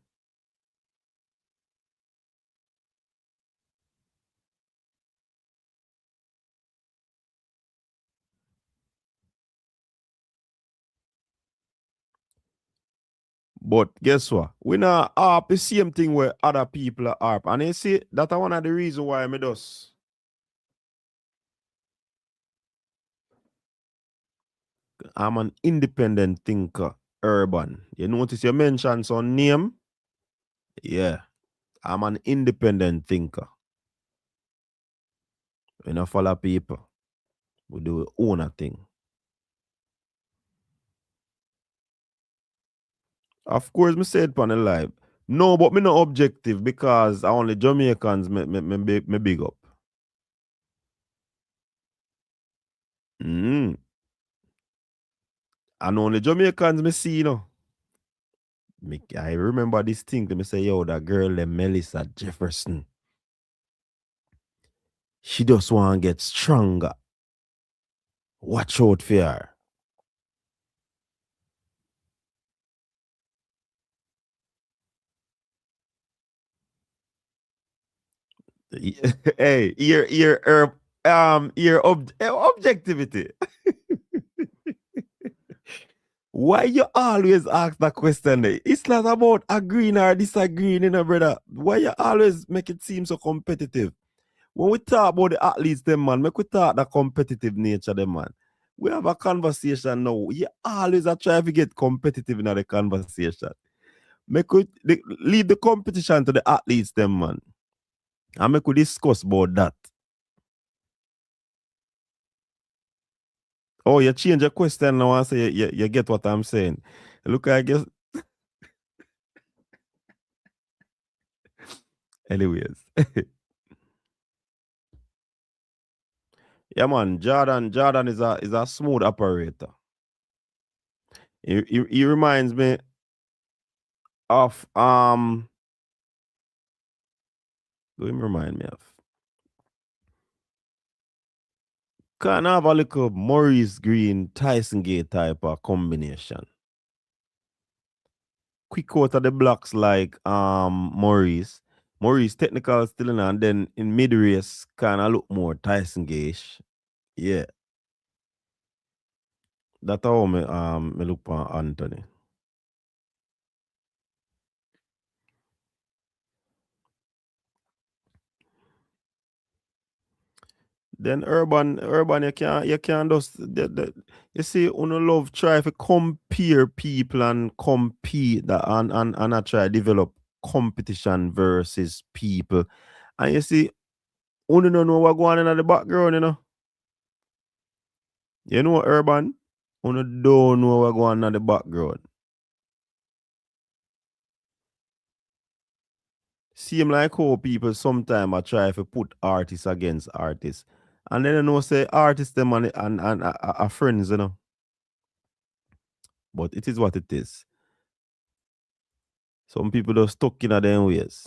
But guess what? We not harp the same thing where other people are harp. And you see, that's one of the reasons why I does. I'm an independent thinker, urban. You notice you mentioned some name? Yeah. I'm an independent thinker. We don't follow people. We do our own thing. Of course, me said on the live. No, but me not objective because only Jamaicans me big up. And only Jamaicans me see, you know. I remember this thing. Me say, yo, that girl, Melissa Jefferson. She just want to get stronger. Watch out for her. Hey, your objectivity. Why you always ask that question? It's not about agreeing or disagreeing, you know, brother. Why you always make it seem so competitive? When we talk about the athletes, them man, make we talk the competitive nature, them man. We have a conversation now. You always are trying to get competitive in the conversation. Make we leave the competition to the athletes, them man. And make we discuss about that. Oh, you change your question now and say you get what I'm saying. Look, I guess. Anyways. Yeah, man. Jordan is a smooth operator. He reminds me of what do him remind me of? Kind of have a little Maurice Green, Tyson Gate type of combination. Quick out of the blocks like Maurice. Maurice technical still in, and then in mid race kind of look more Tyson Gate. Yeah. That's how me look for Anthony. Then urban you can't just you see uno love try to compare people and compete that and I try develop competition versus people. And you see, uno don't know what going on in the background, you know. You know urban? Uno don't know what going on in the background. Seem like how people sometimes are try to put artists against artists. And then you know say artists them and are friends, you know. But it is what it is. Some people are stuck in their ways.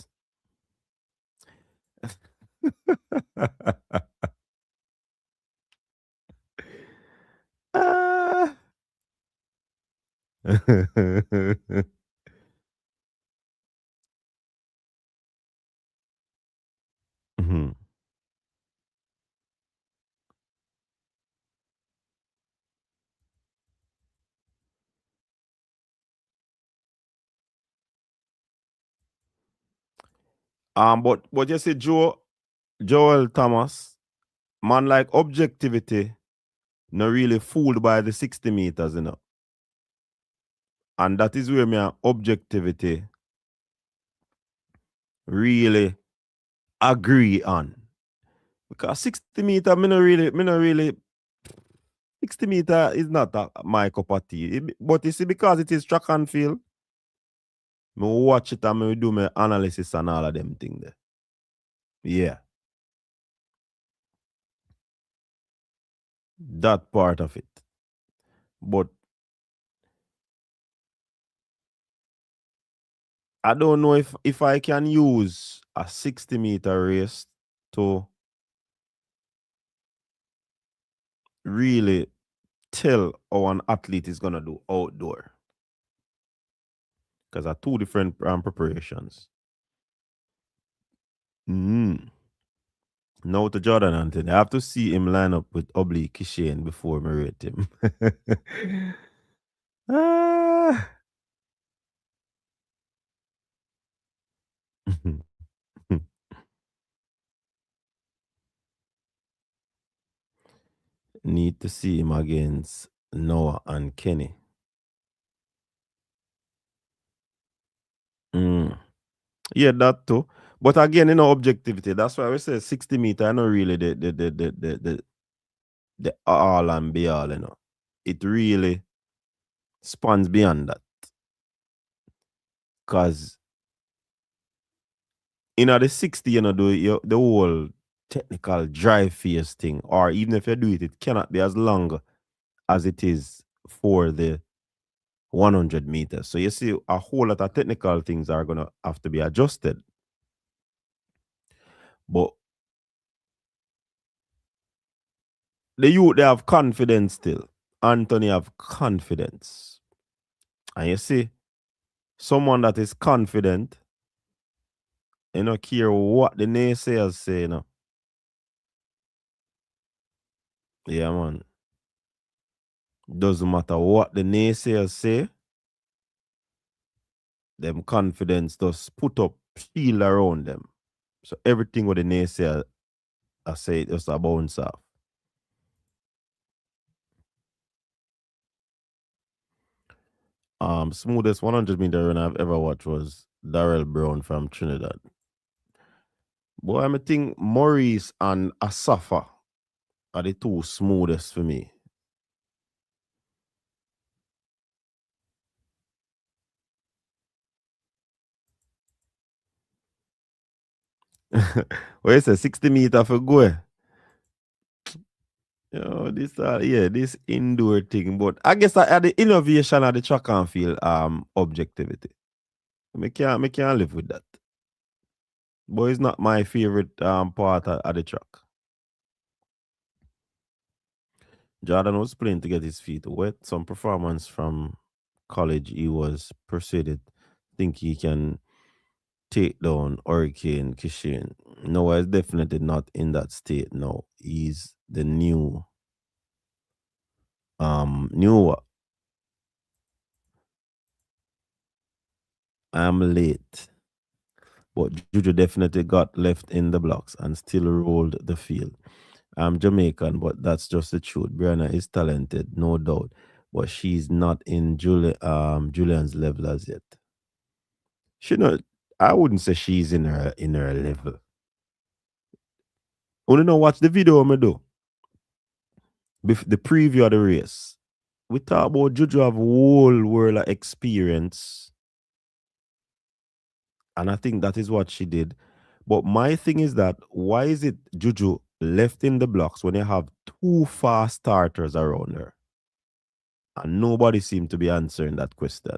Ah. Mhm. But you see Joel Thomas, man like objectivity, not really fooled by the 60 meters, you know. And that is where my objectivity really agree on. Because 60 meter, me no really 60 meter is not my cup of tea. But you see, because it is track and field, me watch it and me do my analysis and all of them things there. Yeah. that part of it. But I don't know if I can use a 60-meter race to really tell how an athlete is gonna do outdoor, because are two different preparations. Now to Jordan Anthony, I have to see him line up with Kishane before I rate him. Ah. Need to see him against Noah and Kenny. Yeah, that too. But again, objectivity. That's why we say 60-meter. I know really the all and be all. It really spans beyond that. Because the 60, the whole technical drive phase thing, or even if you do it, it cannot be as long as it is for the 100 meters. So you see, a whole lot of technical things are going to have to be adjusted. But the youth, they have confidence still. Anthony have confidence. And you see, someone that is confident, care what the naysayers say, Yeah, man. Doesn't matter what the naysayers say, them confidence just put up shield around them. So everything what the naysayer I say just a bounce off. Smoothest 100-meter run I've ever watched was Darrell Brown from Trinidad. Boy, I think Maurice and Asafa are the two smoothest for me. What you say, 60-meter for go? This indoor thing. But I guess I the innovation of the track and field objectivity. I can't live with that. But it's not my favorite part of the track. Jordan was playing to get his feet wet. Some performance from college, he was persuaded, think he can take down Hurricane Kishane. No, he's definitely not in that state now. He's the new I'm late. But Juju definitely got left in the blocks and still rolled the field. I'm Jamaican, but that's just the truth. Brianna is talented, no doubt, but she's not in Julian's level as yet. I wouldn't say she's in her level. Only know watch the video me do. The preview of the race. We talk about Juju have whole world of experience. And I think that is what she did. But my thing is that why is it Juju left in the blocks when you have two fast starters around her? And nobody seemed to be answering that question.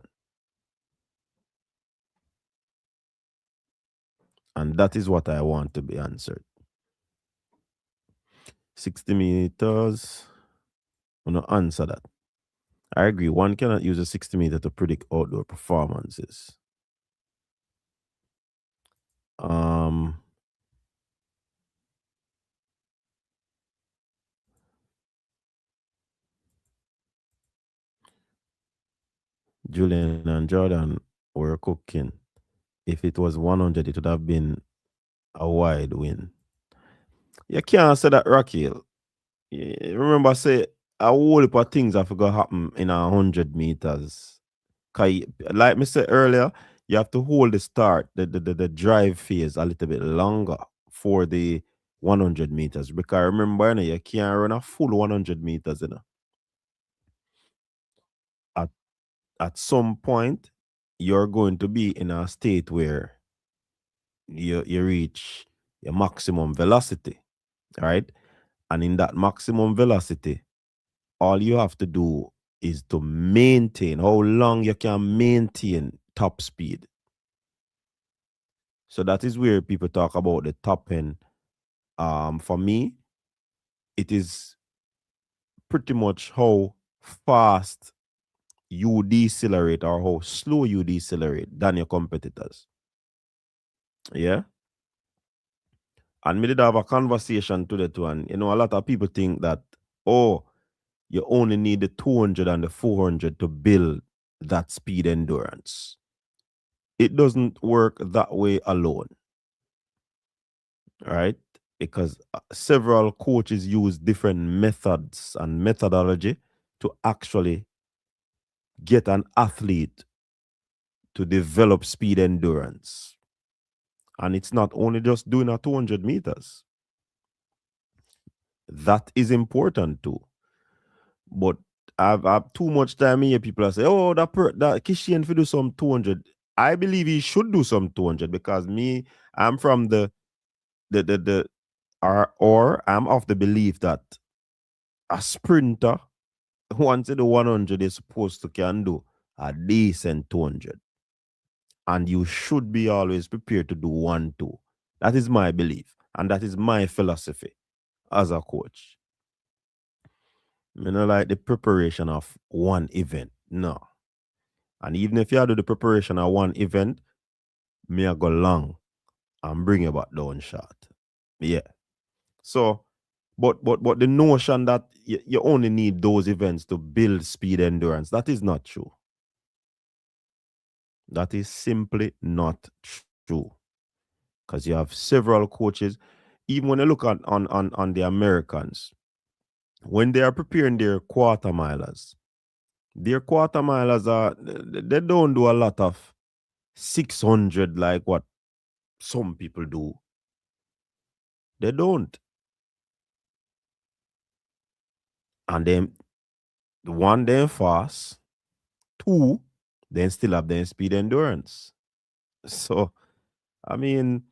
And that is what I want to be answered. 60 meters. I'm going to answer that. I agree. One cannot use a 60 meter to predict outdoor performances. Julien and Jordan were cooking. If it was 100, it would have been a wide win. You can't say that, Raquel. Remember, say a whole heap of things have to happen in 100 meters. Like I said earlier, you have to hold the start, the drive phase a little bit longer for the 100 meters. Because remember, you can't run a full 100 meters. At some point, you're going to be in a state where you reach your maximum velocity, right? And in that maximum velocity, all you have to do is to maintain how long you can maintain top speed. So that is where people talk about the top end. For me, it is pretty much how fast you decelerate or how slow you decelerate than your competitors. Yeah. And we did have a conversation to that one. You know, a lot of people think that, oh, you only need the 200 and the 400 to build that speed endurance. It doesn't work that way alone, right? Because several coaches use different methods and methodology to actually get an athlete to develop speed endurance. And it's not only just doing a 200 meters. That is important too. But I've too much time here. People are saying, oh, that Kishane for do some 200. I believe he should do some 200 because I'm from or I'm of the belief that a sprinter, once the 100 is supposed to can do a decent 200. And you should be always prepared to do 1-2. That is my belief. And that is my philosophy as a coach. I don't like the preparation of one event. No. And even if you do the preparation of one event, me I go long and bring you back down short. Yeah. So, but the notion that you only need those events to build speed endurance, that is not true. That is simply not true. Because you have several coaches, even when you look on the Americans, when they are preparing their quarter milers are, they don't do a lot of 600 like what some people do. They don't. And then, one, they're fast. Two, then still have their speed endurance. So, I mean,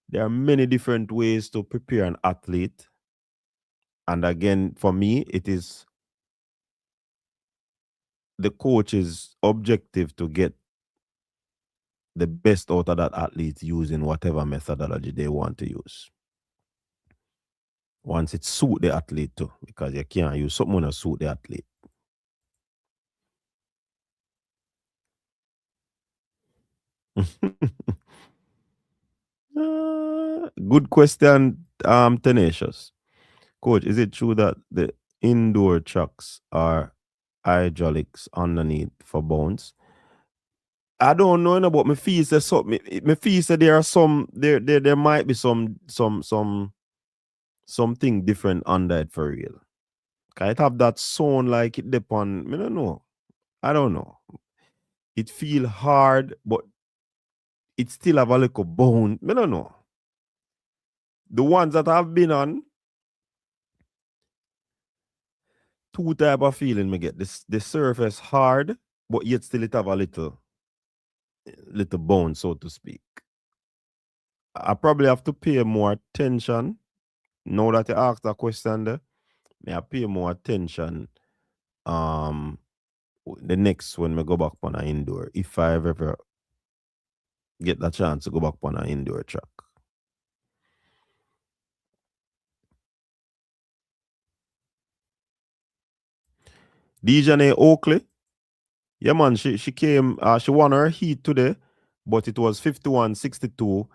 there are many different ways to prepare an athlete. And again, for me, it is the coach's objective to get the best out of that athlete using whatever methodology they want to use. Once it suit the athlete too, because you can't use something to suit the athlete. Good question, Tenacious. Coach, is it true that the indoor trucks are hydraulics underneath for bones? I don't know about my feel say something. My feel say there are some there might be something different under it for real. Can it have that sound like it depend? I don't know. I don't know. It feel hard, but it still have a little bone. I don't know. The ones that I've been on, two type of feeling me get. The surface hard, but yet still it have a little bone, so to speak. I probably have to pay more attention. Now that you asked that question there, I pay more attention the next when we go back on an indoor, if I ever get the chance to go back on an indoor track. Dejane Oakley, yeah man, she came, she won her heat today, but it was 51-62,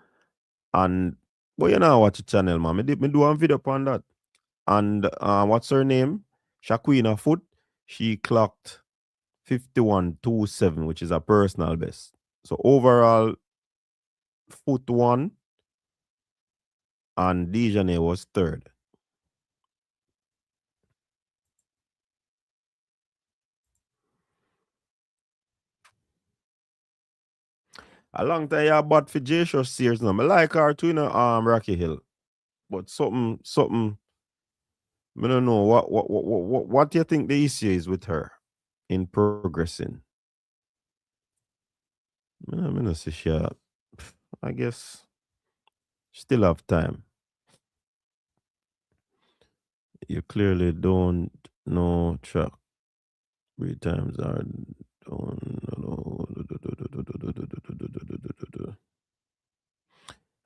and but you know watch the channel, man. Me do a video upon that. And what's her name? Shaquina Foot, she clocked 51-27, which is a personal best. So overall, Foot won, and Dejane was third. A long time you bought for J-Show series now. I like her too, you know, Rocky Hill. But something, I don't know. What do you think the issue is with her in progressing? I don't see she, I guess, still have time. You clearly don't no track. 3 times are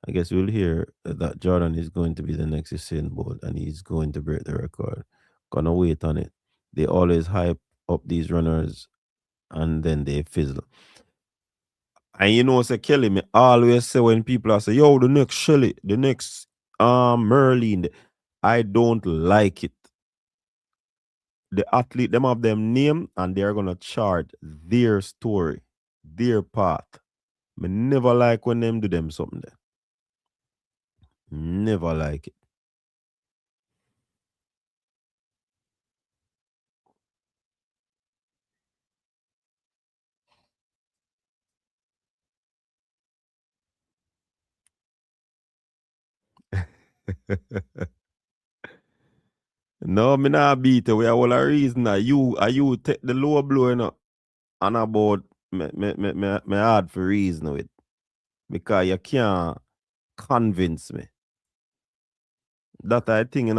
I guess we'll hear that Jordan is going to be the next Usain Bolt and he's going to break the record. Gonna wait on it. They always hype up these runners and then they fizzle. And you know, say Kelly, me always say when people are say, yo, the next Shelly, the next Merlin, I don't like it. The athlete, them have them name and they're gonna chart their story, their path. Me never like when them do them something there. Never like it. No, me not beat it. We are all a reason. Are you take the low blow, you know, and about me hard for reason with. Because you can't convince me. That I think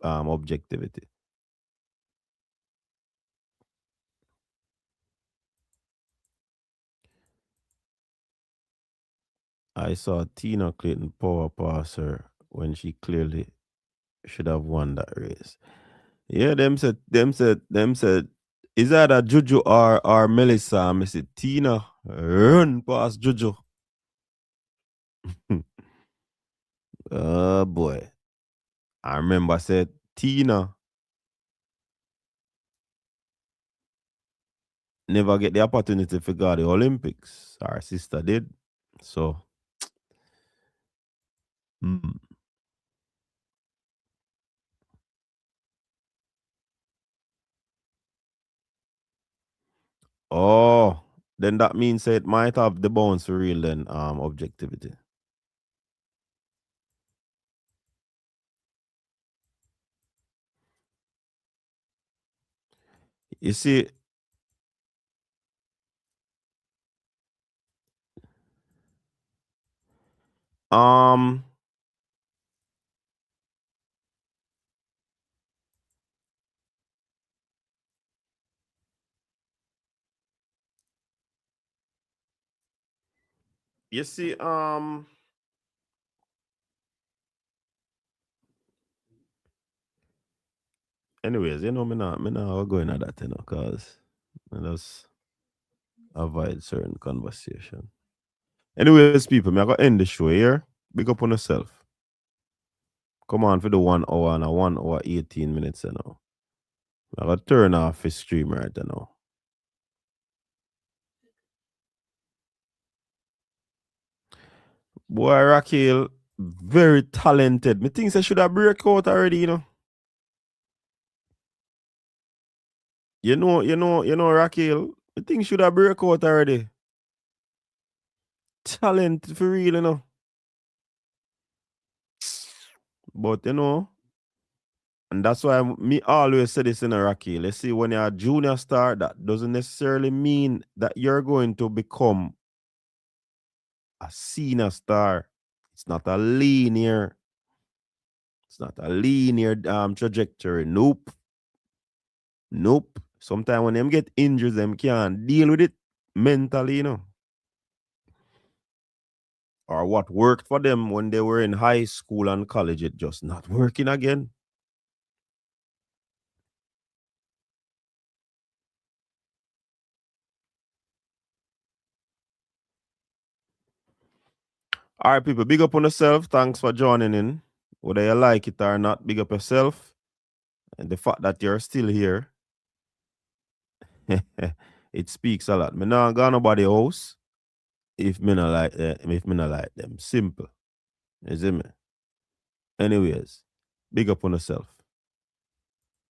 objectivity. I saw Tina Clayton power pass her when she clearly should have won that race. Yeah, them said, is that a Juju or Melissa? I said, Tina, run past Juju. Oh boy. I remember I said, Tina never get the opportunity to go to the Olympics. Our sister did. So, oh, then that means it might have the bounce for real then, objectivity. You see, you see, anyways, you know, me not going at that, you know, because I just avoid certain conversation. Anyways, people, me I gotta end the show here. Big up on yourself. Come on for the 1 hour and a 1 hour 18 minutes, you know. I gotta turn off his stream right now. Boy, Raquel, very talented. Me think I should have break out already, you know. You know, Raquel, I think should have break out already. Talent for real, you know. But you know, and that's why me always say this in a Raquel. Let's see, when you're a junior star, that doesn't necessarily mean that you're going to become a senior star. It's not a linear. It's not a linear trajectory. Nope. Sometimes when them get injured, them can't deal with it mentally, you know. Or what worked for them when they were in high school and college, it just not working again. All right, people, big up on yourself. Thanks for joining in. Whether you like it or not, big up yourself. And the fact that you're still here, it speaks a lot. Me not go nobody else if me not like them. Simple. You see me? Anyways, big up on yourself.